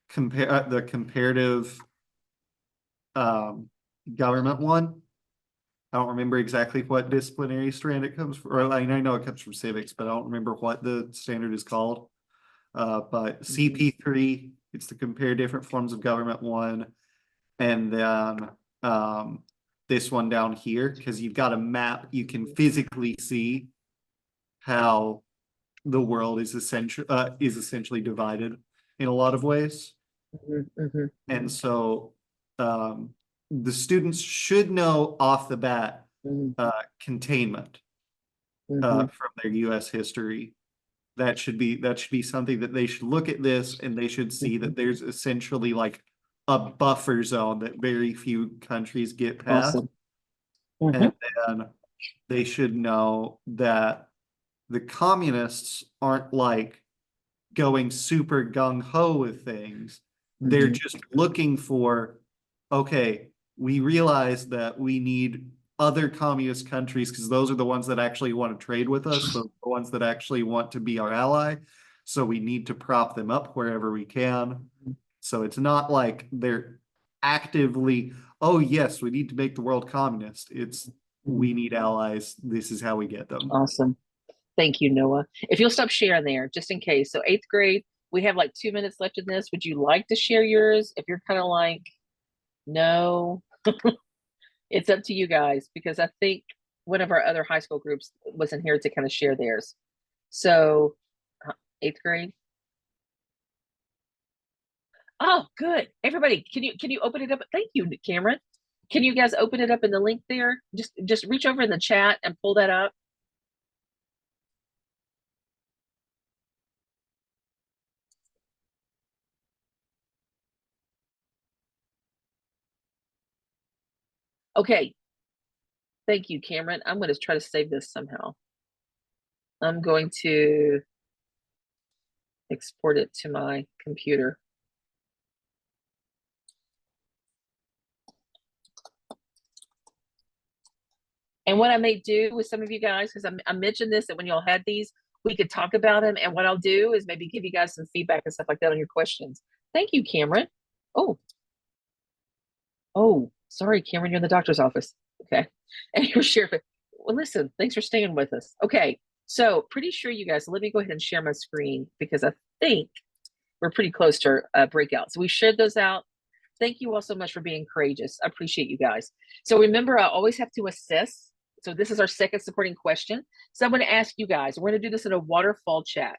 comparative government one. I don't remember exactly what disciplinary strand it comes from. Or I know it comes from civics, but I don't remember what the standard is called. But CP3, it's the compare different forms of government one, and then this one down here, because you've got a map, you can physically see how the world is essentially divided in a lot of ways. And so the students should know off the bat containment from their US history. That should be something that they should look at this, and they should see that there's essentially like a buffer zone that very few countries get past. Awesome. And then they should know that the communists aren't like going super gung-ho with things. They're just looking for, okay, we realize that we need other communist countries because those are the ones that actually want to trade with us, the ones that actually want to be our ally. So we need to prop them up wherever we can. So it's not like they're actively, oh yes, we need to make the world communist. It's we need allies. This is how we get them. Awesome. Thank you, Noah. If you'll stop sharing there, just in case. So 8th grade, we have like 2 minutes left in this. Would you like to share yours? If you're kind of like, no, it's up to you guys, because I think one of our other high school groups was in here to kind of share theirs. So 8th grade. Oh, good. Everybody, can you open it up? Thank you, Cameron. Can you guys open it up in the link there? Just reach over in the chat and pull that up. Okay. Thank you, Cameron. I'm going to try to save this somehow. I'm going to export it to my computer. And what I may do with some of you guys, because I mentioned this, that when y'all had these, we could talk about them. And what I'll do is maybe give you guys some feedback and stuff like that on your questions. Thank you, Cameron. Oh, sorry, Cameron, you're in the doctor's office. Okay. And you're sheriff. Well, listen, thanks for staying with us. Okay. So pretty sure you guys, let me go ahead and share my screen, because I think we're pretty close to a breakout. So we shared those out. Thank you all so much for being courageous. I appreciate you guys. So remember, I always have to assess So this is our second supporting question. So I'm going to ask you guys, we're going to do this in a waterfall chat.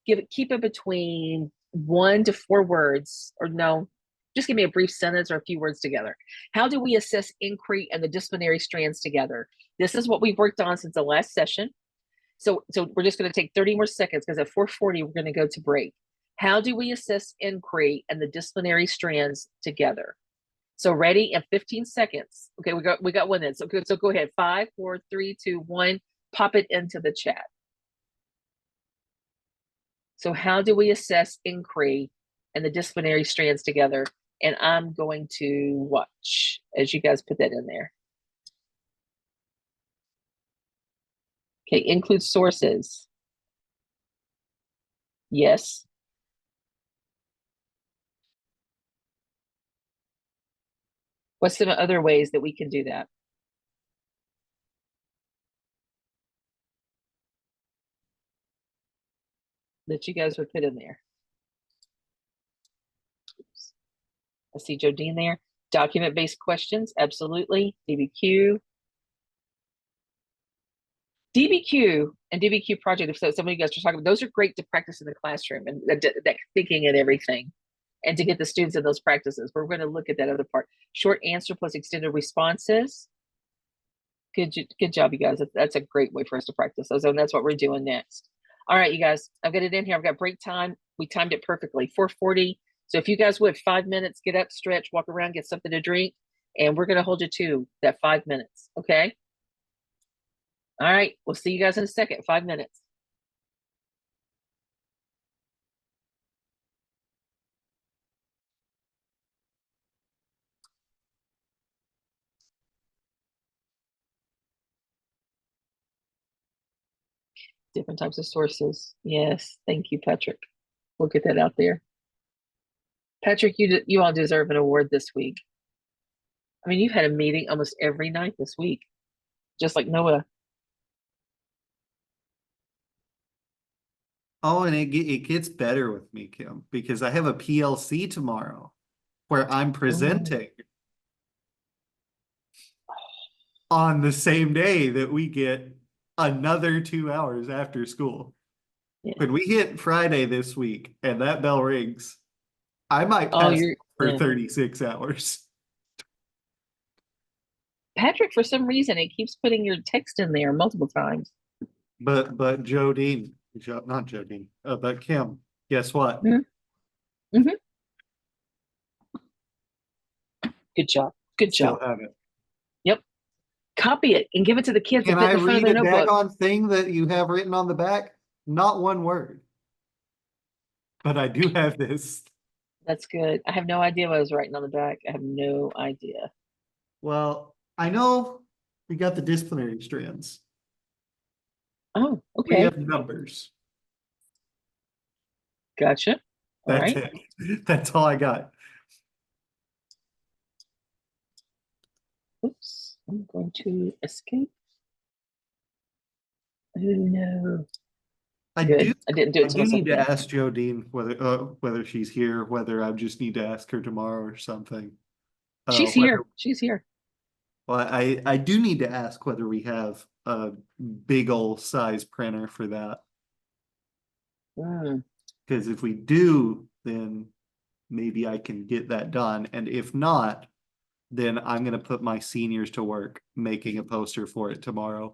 Keep it between 1 to 4 words, or no, just give me a brief sentence or a few words together. How do we assess inquiry and the disciplinary strands together? This is what we've worked on since the last session. So we're just going to take 30 more seconds because at 4:40 we're going to go to break. How do we assess inquiry and the disciplinary strands together? So ready in 15 seconds. Okay, we got 1 in. So go ahead. 5, 4, 3, 2, 1. Pop it into the chat. So how do we assess inquiry and the disciplinary strands together? And I'm going to watch as you guys put that in there. Okay, include sources. Yes. What's some other ways that we can do that? That you guys would put in there. Oops. I see Jodine there. Document-based questions, absolutely. DBQ. DBQ and DBQ project, if some of you guys are talking about, those are great to practice in the classroom and that thinking and everything, and to get the students in those practices. We're going to look at that other part. Short answer plus extended responses. Good job, you guys. That's a great way for us to practice those, and that's what we're doing next. All right, you guys, I've got it in here. I've got break time. We timed it perfectly, 4:40. So if you guys would, 5 minutes, get up, stretch, walk around, get something to drink, and we're going to hold you to that 5 minutes, okay? All right, we'll see you guys in a second, 5 minutes. Different types of sources. Yes, thank you, Patrick. We'll get that out there. Patrick, you all deserve an award this week. I mean, you've had a meeting almost every night this week, just like Noah. Oh, and it gets better with me, Kim, because I have a PLC tomorrow where I'm presenting on the same day that we get another 2 hours after school. Yeah. When we hit Friday this week and that bell rings, I might Oh, pass you're for 36 hours. Patrick, for some reason, it keeps putting your text in there multiple times. But Jodine, not Jodine, but Kim, guess what? Mm-hmm. Good job. Good Still job. have it. Yep. Copy it and give it to the kids. Can and put I it in front of read their a notebook. daggone thing that you have written on the back? Not one word. But I do have this. That's good. I have no idea what I was writing on the back. I have no idea. Well, I know we got the disciplinary strands. Oh, We okay. have numbers. Gotcha. All That's right. it. That's all I got. Oops. I'm going to escape. Oh no. I Good. I didn't do it to do need myself. to ask Jodine whether she's here, whether I just need to ask her tomorrow or something. She's here. She's here. Well, I do need to ask whether we have a big old size printer for that. Because if we do, then maybe I can get that done. And if not, then I'm going to put my seniors to work making a poster for it tomorrow.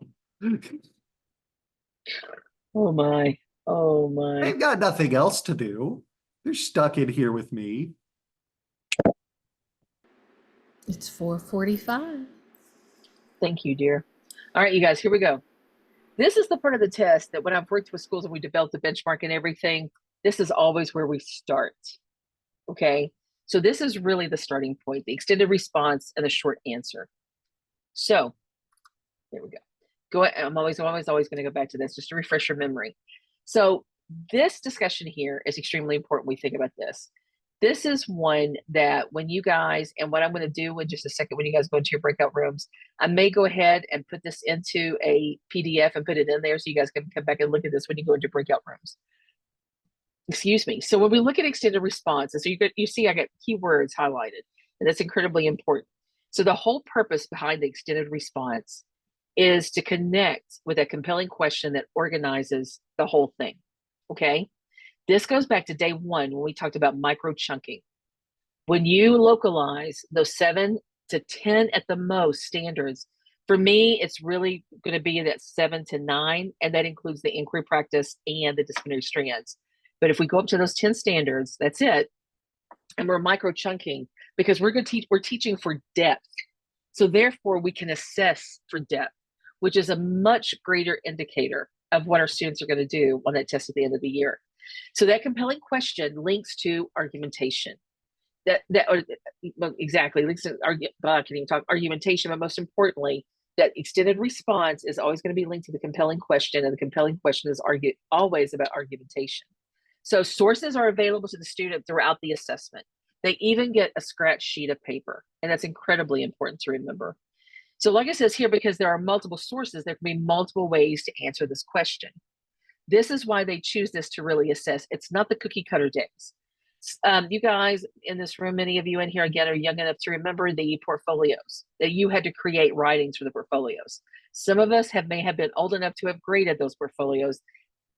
Oh my. Oh my. They've got nothing else to do. They're stuck in here with me. It's 4:45. Thank you, dear. All right, you guys, here we go. This is the part of the test that when I've worked with schools and we developed the benchmark and everything, this is always where we start. Okay. So this is really the starting point, the extended response and the short answer. So there we go. I'm always going to go back to this just to refresh your memory. So this discussion here is extremely important. We think about this. This is one that when you guys, and what I'm going to do in just a second, when you guys go into your breakout rooms, I may go ahead and put this into a PDF and put it in there so you guys can come back and look at this when you go into breakout rooms. Excuse me. So when we look at extended response, and so you see I got keywords highlighted, and that's incredibly important. So the whole purpose behind the extended response is to connect with a compelling question that organizes the whole thing. Okay. This goes back to day one when we talked about micro chunking. When you localize those 7 to 10 at the most standards, for me, it's really going to be that 7 to 9, and that includes the inquiry practice and the disciplinary strands. But if we go up to those 10 standards, that's it. And we're micro chunking because we're teaching for depth. So therefore we can assess for depth, which is a much greater indicator of what our students are going to do on that test at the end of the year. So that compelling question links to argumentation. Exactly links to I can't even talk argumentation, but most importantly, that extended response is always going to be linked to the compelling question, and the compelling question is always about argumentation. So sources are available to the student throughout the assessment. They even get a scratch sheet of paper, and that's incredibly important to remember. So like it says here, because there are multiple sources, there can be multiple ways to answer this question. This is why they choose this to really assess. It's not the cookie cutter days. You guys in this room, many of you in here again are young enough to remember the portfolios that you had to create writings for the portfolios. Some of us may have been old enough to have graded those portfolios.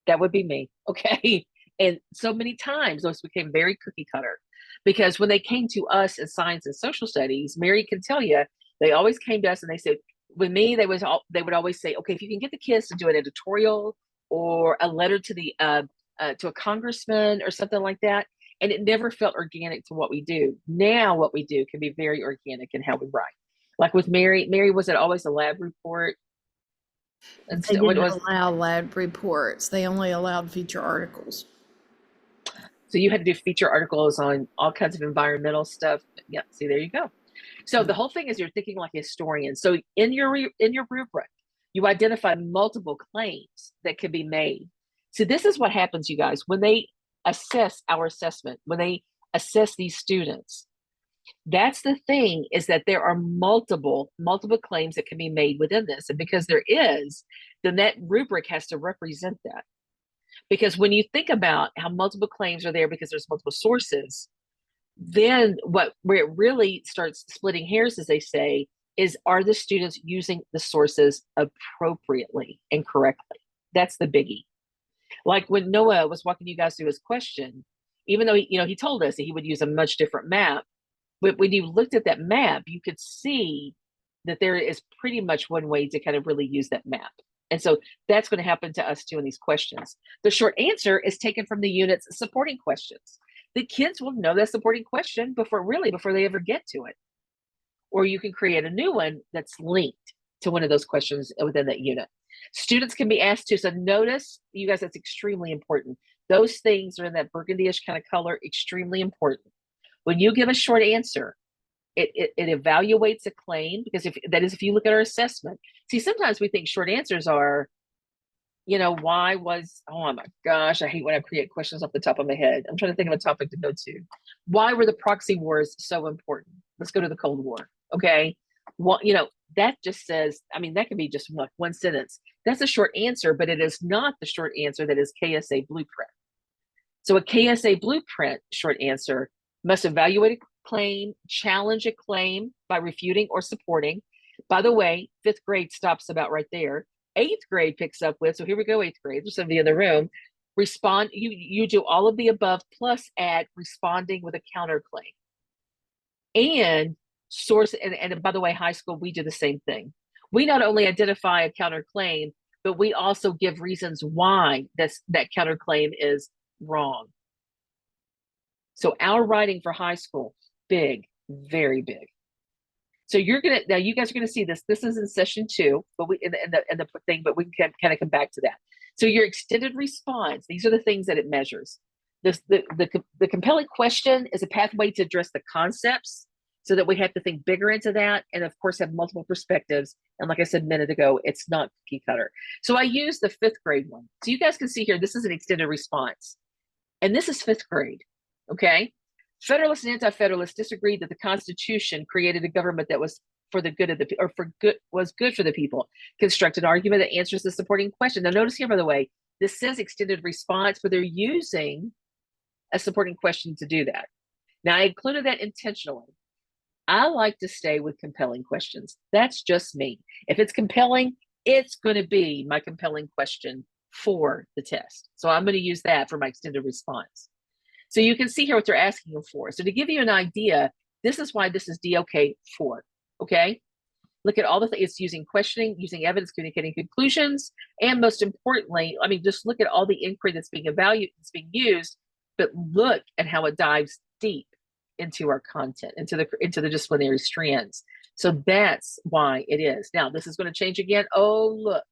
That would be me, okay? And so many times those became very cookie cutter, because when they came to us in science and social studies, Mary can tell you, they always came to us and they said, with me, they would always say, okay, if you can get the kids to do an editorial or a letter to to a congressman or something like that. And it never felt organic to what we do. Now what we do can be very organic in how we write. Like with Mary, was it always a lab report? And They what didn't was allow lab reports. They only allowed feature articles. So you had to do feature articles on all kinds of environmental stuff. Yeah, see, there you go. So the whole thing is you're thinking like a historian. So in your rubric, you identify multiple claims that can be made. So this is what happens, you guys, when they assess our assessment, when they assess these students. That's the thing, is that there are multiple claims that can be made within this. And because there is, then that rubric has to represent that. Because when you think about how multiple claims are there because there's multiple sources, then where it really starts splitting hairs, as they say, is, are the students using the sources appropriately and correctly? That's the biggie. Like when Noah was walking you guys through his question, even though he told us that he would use a much different map, but when you looked at that map, you could see that there is pretty much one way to kind of really use that map. And so that's going to happen to us too in these questions. The short answer is taken from the unit's supporting questions. The kids will know that supporting question before they ever get to it. Or you can create a new one that's linked to one of those questions within that unit. Students can be asked to, so notice, you guys, that's extremely important. Those things are in that burgundy-ish kind of color, extremely important. When you give a short answer, it evaluates a claim, because if you look at our assessment, see, sometimes we think short answers are, why was, oh my gosh, I hate when I create questions off the top of my head. I'm trying to think of a topic to go to. Why were the proxy wars so important? Let's go to the Cold War. Okay. Well, that just says, that can be just one sentence. That's a short answer, but it is not the short answer that is KSA blueprint. So a KSA blueprint short answer must evaluate a claim, challenge a claim by refuting or supporting. By the way, 5th grade stops about right there. 8th grade picks up with, so here we go, 8th grade, there's somebody in the room, respond, you do all of the above, plus add responding with a counterclaim. And source, and by the way, high school, we do the same thing. We not only identify a counterclaim, but we also give reasons why that counterclaim is wrong. So our writing for high school, big, very big. So you guys are gonna see this. This is in session 2, but we in the thing, but we can kind of come back to that. So your extended response, these are the things that it measures. The compelling question is a pathway to address the concepts, so that we have to think bigger into that, and of course have multiple perspectives. And like I said a minute ago, it's not cookie cutter. So I use the 5th grade one. So you guys can see here, this is an extended response, and this is 5th grade. Okay. Federalists and anti-federalists disagreed that the Constitution created a government that was for the good of the, or was good for the people. Construct an argument that answers the supporting question. Now notice here, by the way, this says extended response, but they're using a supporting question to do that. Now I included that intentionally. I like to stay with compelling questions. That's just me. If it's compelling, it's going to be my compelling question for the test. So I'm going to use that for my extended response. So you can see here what they're asking you for. So to give you an idea, this is why this is DOK 4. Okay. Look at all the things. It's using questioning, using evidence, communicating conclusions, and most importantly, I mean, just look at all the inquiry that's being evaluated, that's being used, but look at how it dives deep into our content, into the disciplinary strands. So that's why it is. Now, this is going to change again. Oh, look,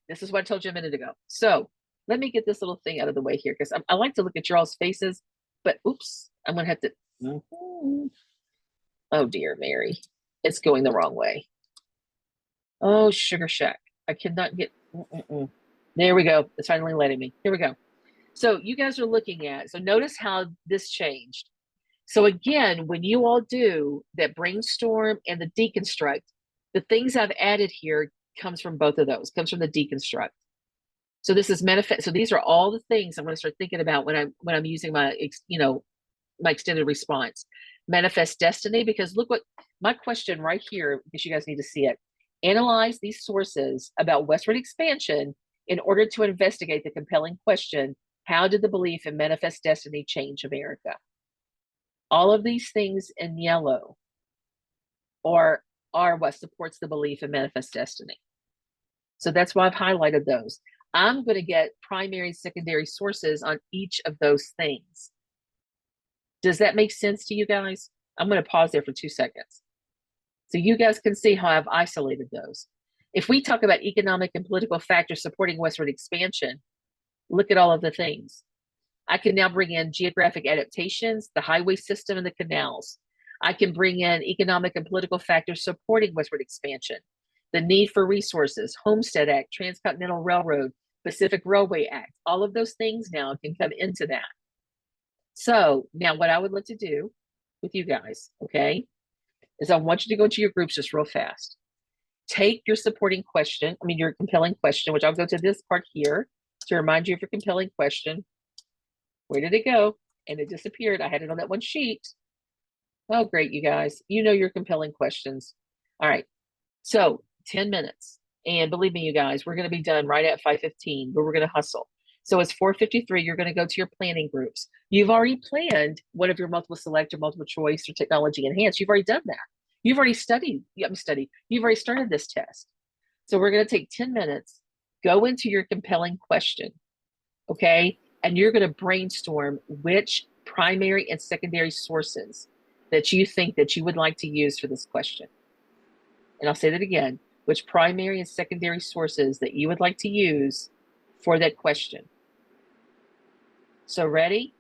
this is what I told you a minute ago. So let me get this little thing out of the way here, because I like to look at your all's faces, but oops, I'm going to have to. Oh, dear Mary, it's going the wrong way. Oh, Sugar Shack. I cannot get. There we go. It's finally letting me. Here we go. So you guys are looking at, so notice how this changed. So again, when you all do that brainstorm and the deconstruct, the things I've added here comes from both of those, comes from the deconstruct. So this is manifest. So these are all the things I'm going to start thinking about when I'm using my, my extended response. Manifest destiny, because look what my question right here, because you guys need to see it. Analyze these sources about westward expansion in order to investigate the compelling question, how did the belief in manifest destiny change America? All of these things in yellow are what supports the belief in manifest destiny. So that's why I've highlighted those. I'm going to get primary and secondary sources on each of those things. Does that make sense to you guys? I'm going to pause there for 2 seconds. So you guys can see how I've isolated those. If we talk about economic and political factors supporting westward expansion, look at all of the things. I can now bring in geographic adaptations, the highway system, and the canals. I can bring in economic and political factors supporting westward expansion, the need for resources, Homestead Act, Transcontinental Railroad, Pacific Railway Act. All of those things now can come into that. So now what I would like to do with you guys, okay, is I want you to go to your groups just real fast. Take your supporting question, your compelling question, which I'll go to this part here to remind you of your compelling question. Where did it go? And it disappeared. I had it on that one sheet. Oh, great, you guys. You know your compelling questions. All right. So 10 minutes. And believe me, you guys, we're going to be done right at 5:15, but we're going to hustle. So it's 4:53. You're going to go to your planning groups. You've already planned one of your multiple select or multiple choice or technology enhanced. You've already done that. You've already studied. You've already started this test. So we're going to take 10 minutes, go into your compelling question. Okay. And you're going to brainstorm which primary and secondary sources that you think that you would like to use for this question. And I'll say that again, which primary and secondary sources that you would like to use for that question. So ready?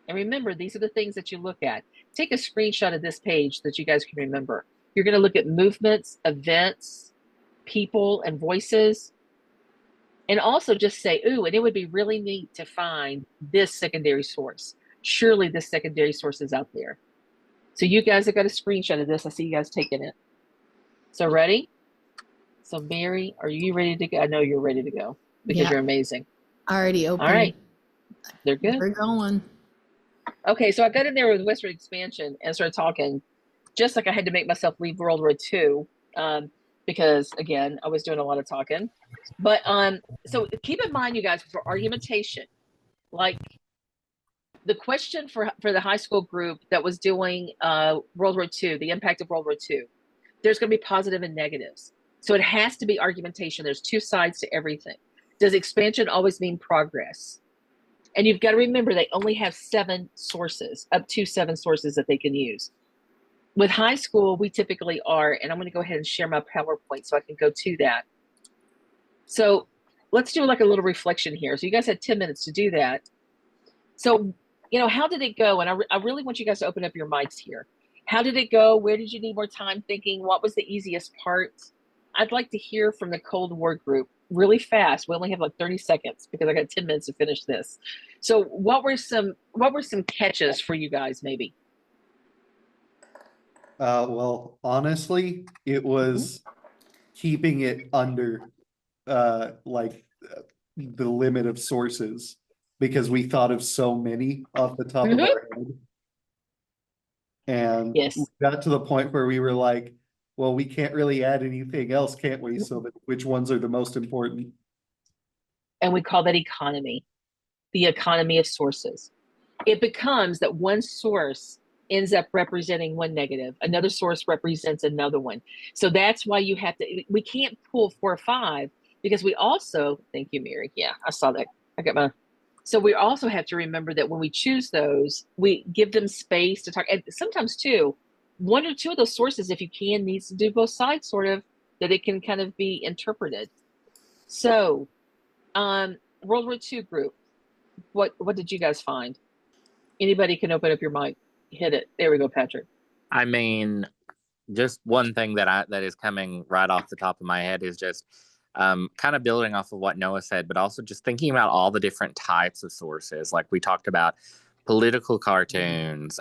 And remember, these are the things that you look at. Take a screenshot of this page that you guys can remember. You're going to look at movements, events, people, and voices. And also just say, ooh, and it would be really neat to find this secondary source. Surely this secondary source is out there. So you guys have got a screenshot of this. I see you guys taking it. So ready? So Mary, are you ready to go? I know you're ready to go because you're amazing. Already open. All right. They're good. We're going. Okay, so I got in there with westward expansion and started talking, just like I had to make myself leave World War II, because again, I was doing a lot of talking. But so keep in mind, you guys, for argumentation, like the question for the high school group that was doing World War II, the impact of World War II, there's going to be positive and negatives. So it has to be argumentation. There's two sides to everything. Does expansion always mean progress? And you've got to remember they only have 7 sources, up to 7 sources that they can use. With high school, we typically are, and I'm going to go ahead and share my PowerPoint so I can go to that. So let's do like a little reflection here. So you guys had 10 minutes to do that. So, how did it go? And I really want you guys to open up your mics here. How did it go? Where did you need more time thinking? What was the easiest part? I'd like to hear from the Cold War group really fast. We only have like 30 seconds because I got 10 minutes to finish this. So what were some catches for you guys maybe? Well, honestly, it was keeping it under the limit of sources because we thought of so many off the top of our head. And Yes. we got to the point where we were like, well, we can't really add anything else, can't we? So that which ones are the most important? And we call that economy, the economy of sources. It becomes that one source ends up representing one negative, another source represents another one. So that's why you have to, we can't pull 4 or 5 because we also, thank you, Mary. Yeah, I saw that. I got my, so we also have to remember that when we choose those, we give them space to talk. And sometimes too, 1 or 2 of those sources, if you can, needs to do both sides sort of, that it can kind of be interpreted. So World War II group, what did you guys find? Anybody can open up your mic. Hit it. There we go, Patrick. I mean, just one thing that is coming right off the top of my head is just kind of building off of what Noah said, but also just thinking about all the different types of sources. Like we talked about political cartoons.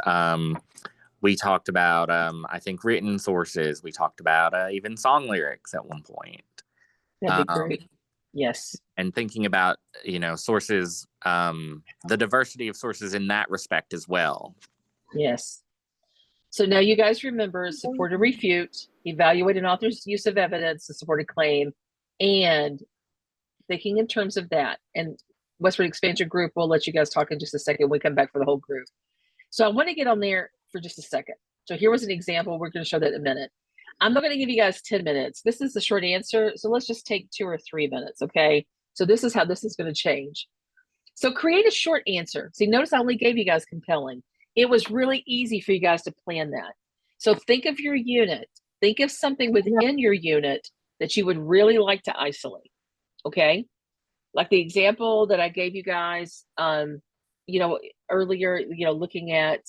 We talked about, I think, written sources. We talked about even song lyrics at one point. That'd be great. Yes. And thinking about, sources, the diversity of sources in that respect as well. Yes. So now you guys remember support or refute, evaluate an author's use of evidence to support a claim, and thinking in terms of that. And Westward Expansion Group, we'll let you guys talk in just a second. We come back for the whole group. So I want to get on there for just a second. So here was an example. We're going to show that in a minute. I'm not going to give you guys 10 minutes. This is the short answer. So let's just take 2 or 3 minutes. Okay. So this is how this is going to change. So create a short answer. See, notice I only gave you guys compelling. It was really easy for you guys to plan that. So think of your unit. Think of something within your unit that you would really like to isolate. Okay. Like the example that I gave you guys, earlier, looking at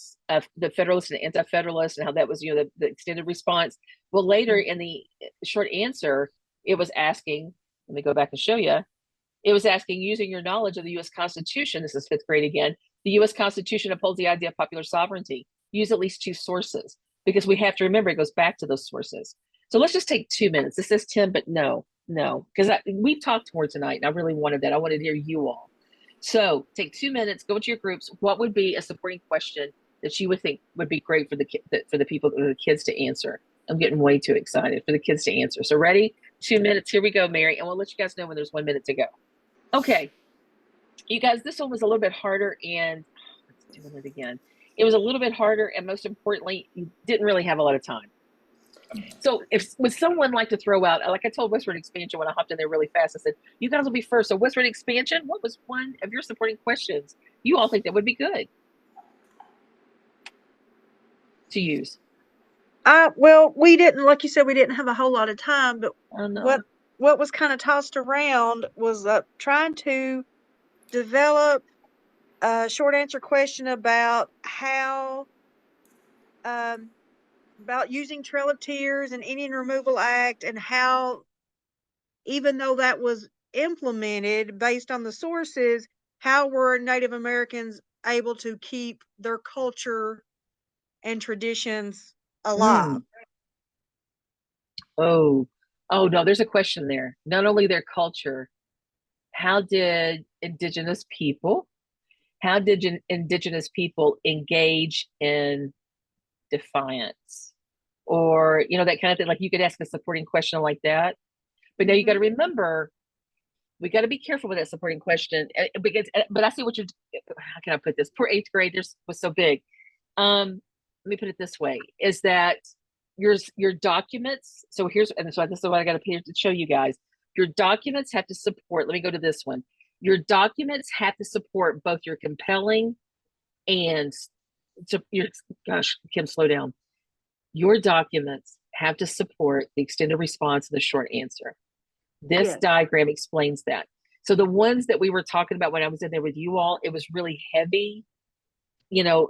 the Federalist and Anti-Federalist and how that was, the extended response. Well, later in the short answer, it was asking, let me go back and show you. It was asking, using your knowledge of the U.S. Constitution, this is 5th grade again, the U.S. Constitution upholds the idea of popular sovereignty. Use at least 2 sources, because we have to remember it goes back to those sources. So let's just take 2 minutes. This says 10, but no, because we've talked more tonight, and I really wanted that. I wanted to hear you all. So take 2 minutes, go into your groups. What would be a supporting question that you would think would be great for the kids to answer? I'm getting way too excited for the kids to answer. So ready? 2 minutes. Here we go, Mary, and we'll let you guys know when there's 1 minute to go. Okay, you guys, this one was a little bit harder, and let's do it again. It was a little bit harder, and most importantly, you didn't really have a lot of time. So would someone like to throw out, like I told Westward Expansion when I hopped in there really fast, I said, you guys will be first. So Westward Expansion, what was one of your supporting questions you all think that would be good to use? Well, we didn't, like you said, we didn't have a whole lot of time, but Oh, what was kind of tossed around was trying to develop a short answer question about how about using Trail of Tears and Indian Removal Act, and how, even though that was implemented based on the sources, how were Native Americans able to keep their culture and traditions alive? Oh no, there's a question there. Not only their culture, how did indigenous people engage in defiance, or that kind of thing? Like you could ask a supporting question like that, but now you got to remember, we got to be careful with that supporting question, because but I see what you're, how can I put this? Poor 8th graders was so big. Let me put it this way, is that your documents, so this is what I got to show you guys. Your documents have to support, let me go to this one. Your documents have to support both your compelling and Kim, slow down. Your documents have to support the extended response and the short answer. This diagram explains that. So the ones that we were talking about when I was in there with you all, it was really heavy,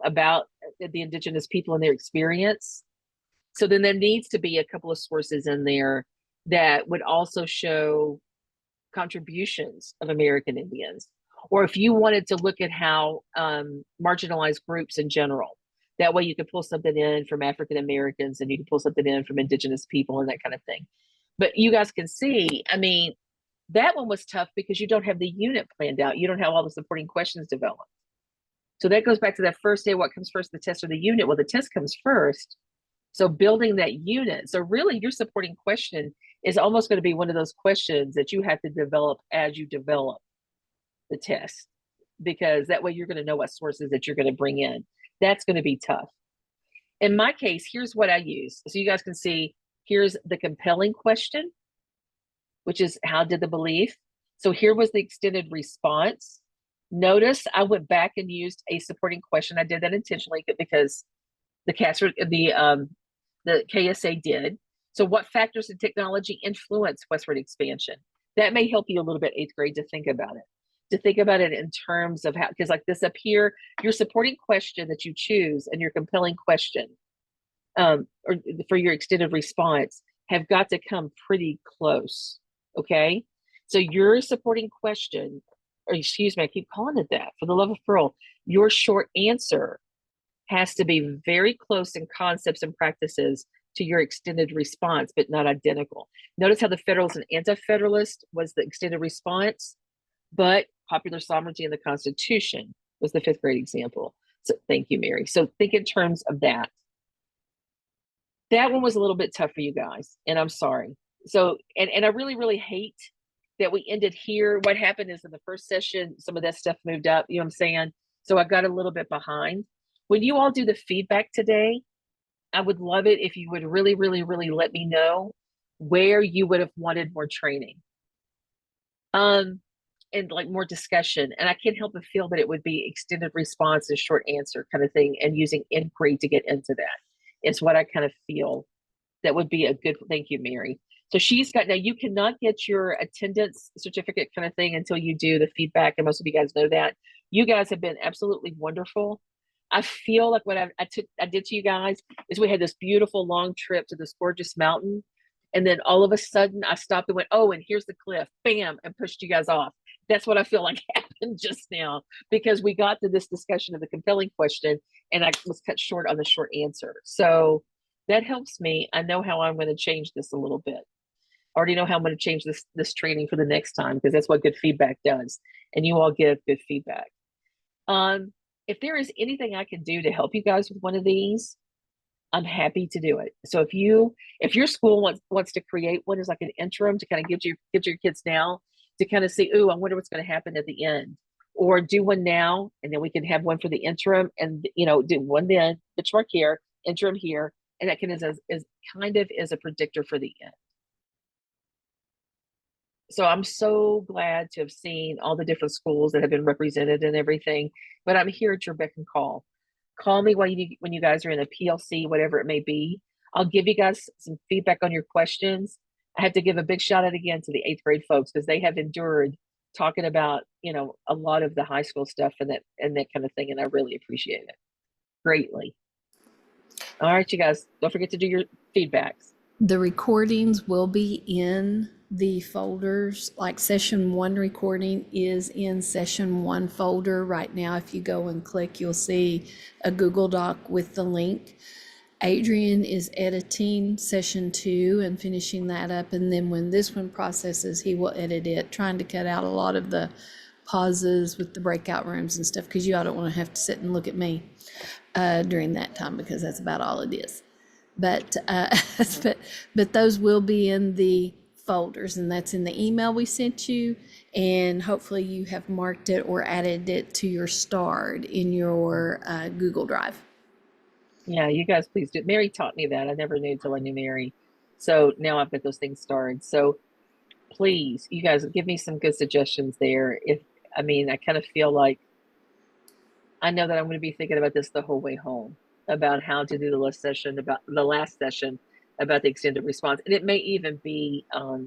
about the indigenous people and their experience. So then there needs to be a couple of sources in there that would also show contributions of American Indians. Or if you wanted to look at how marginalized groups in general, that way you could pull something in from African Americans, and you can pull something in from indigenous people and that kind of thing. But you guys can see, that one was tough because you don't have the unit planned out. You don't have all the supporting questions developed. So that goes back to that first day, what comes first, the test or the unit? Well, the test comes first. So building that unit. So really your supporting question is almost going to be one of those questions that you have to develop as you develop the test, because that way you're going to know what sources that you're going to bring in. That's going to be tough. In my case, here's what I use. So you guys can see, here's the compelling question, which is how did the belief? So here was the extended response. Notice I went back and used a supporting question. I did that intentionally because the KSA did. So what factors in technology influence westward expansion? That may help you a little bit, 8th grade, to think about it in terms of how, because like this up here, your supporting question that you choose and your compelling question or for your extended response have got to come pretty close. Okay. So your supporting question, or excuse me, I keep calling it that, for the love of Pearl, your short answer has to be very close in concepts and practices to your extended response, but not identical. Notice how the Federalist and Anti-Federalist was the extended response, but popular sovereignty in the Constitution was the 5th grade example. So thank you, Mary. So think in terms of that. That one was a little bit tough for you guys, and I'm sorry. So, and I really, really hate that we ended here. What happened is in the first session, some of that stuff moved up, you know what I'm saying? So I got a little bit behind. When you all do the feedback today, I would love it if you would really, really, really let me know where you would have wanted more training. And like more discussion. And I can't help but feel that it would be extended response and short answer kind of thing, and using inquiry to get into that. It's what I kind of feel that would be a good, thank you, Mary. So she's got, now you cannot get your attendance certificate kind of thing until you do the feedback. And most of you guys know that. You guys have been absolutely wonderful. I feel like what I did to you guys is we had this beautiful long trip to this gorgeous mountain. And then all of a sudden I stopped and went, oh, and here's the cliff, bam, and pushed you guys off. That's what I feel like happened just now, because we got to this discussion of the compelling question and I was cut short on the short answer. So that helps me. I know how I'm going to change this a little bit. I already know how I'm going to change this training for the next time, because that's what good feedback does. And you all give good feedback. If there is anything I can do to help you guys with one of these, I'm happy to do it. So if your school wants to create one as like an interim to kind of get your kids now to kind of see, ooh, I wonder what's going to happen at the end, or do one now, and then we can have one for the interim, and do one then, benchmark here, interim here, and that can is kind of is a predictor for the end. So I'm so glad to have seen all the different schools that have been represented and everything, but I'm here at your beck and call. Call me when you guys are in a PLC, whatever it may be. I'll give you guys some feedback on your questions. I have to give a big shout out again to the 8th grade folks, because they have endured talking about, a lot of the high school stuff and that kind of thing. And I really appreciate it greatly. All right, you guys, don't forget to do your feedbacks. The recordings will be in the folders. Like session 1 recording is in session 1 folder right now. If you go and click, you'll see a Google Doc with the link. Adrian is editing session 2 and finishing that up. And then when this one processes, he will edit it, trying to cut out a lot of the pauses with the breakout rooms and stuff, because y'all don't want to have to sit and look at me during that time, because that's about all it is. But but those will be in the folders, and that's in the email we sent you, and hopefully you have marked it or added it to your starred in your Google Drive. Yeah, you guys please do. Mary taught me that. I never knew until I knew Mary. So now I've got those things starred. So please, you guys give me some good suggestions there. I kind of feel like I know that I'm going to be thinking about this the whole way home, about how to do the last session about the extended response. And it may even be, I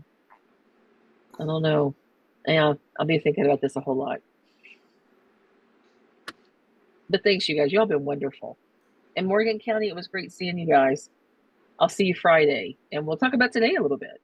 don't know. Yeah, I'll be thinking about this a whole lot. But thanks, you guys. Y'all been wonderful. In Morgan County, it was great seeing you guys. I'll see you Friday, and we'll talk about today a little bit.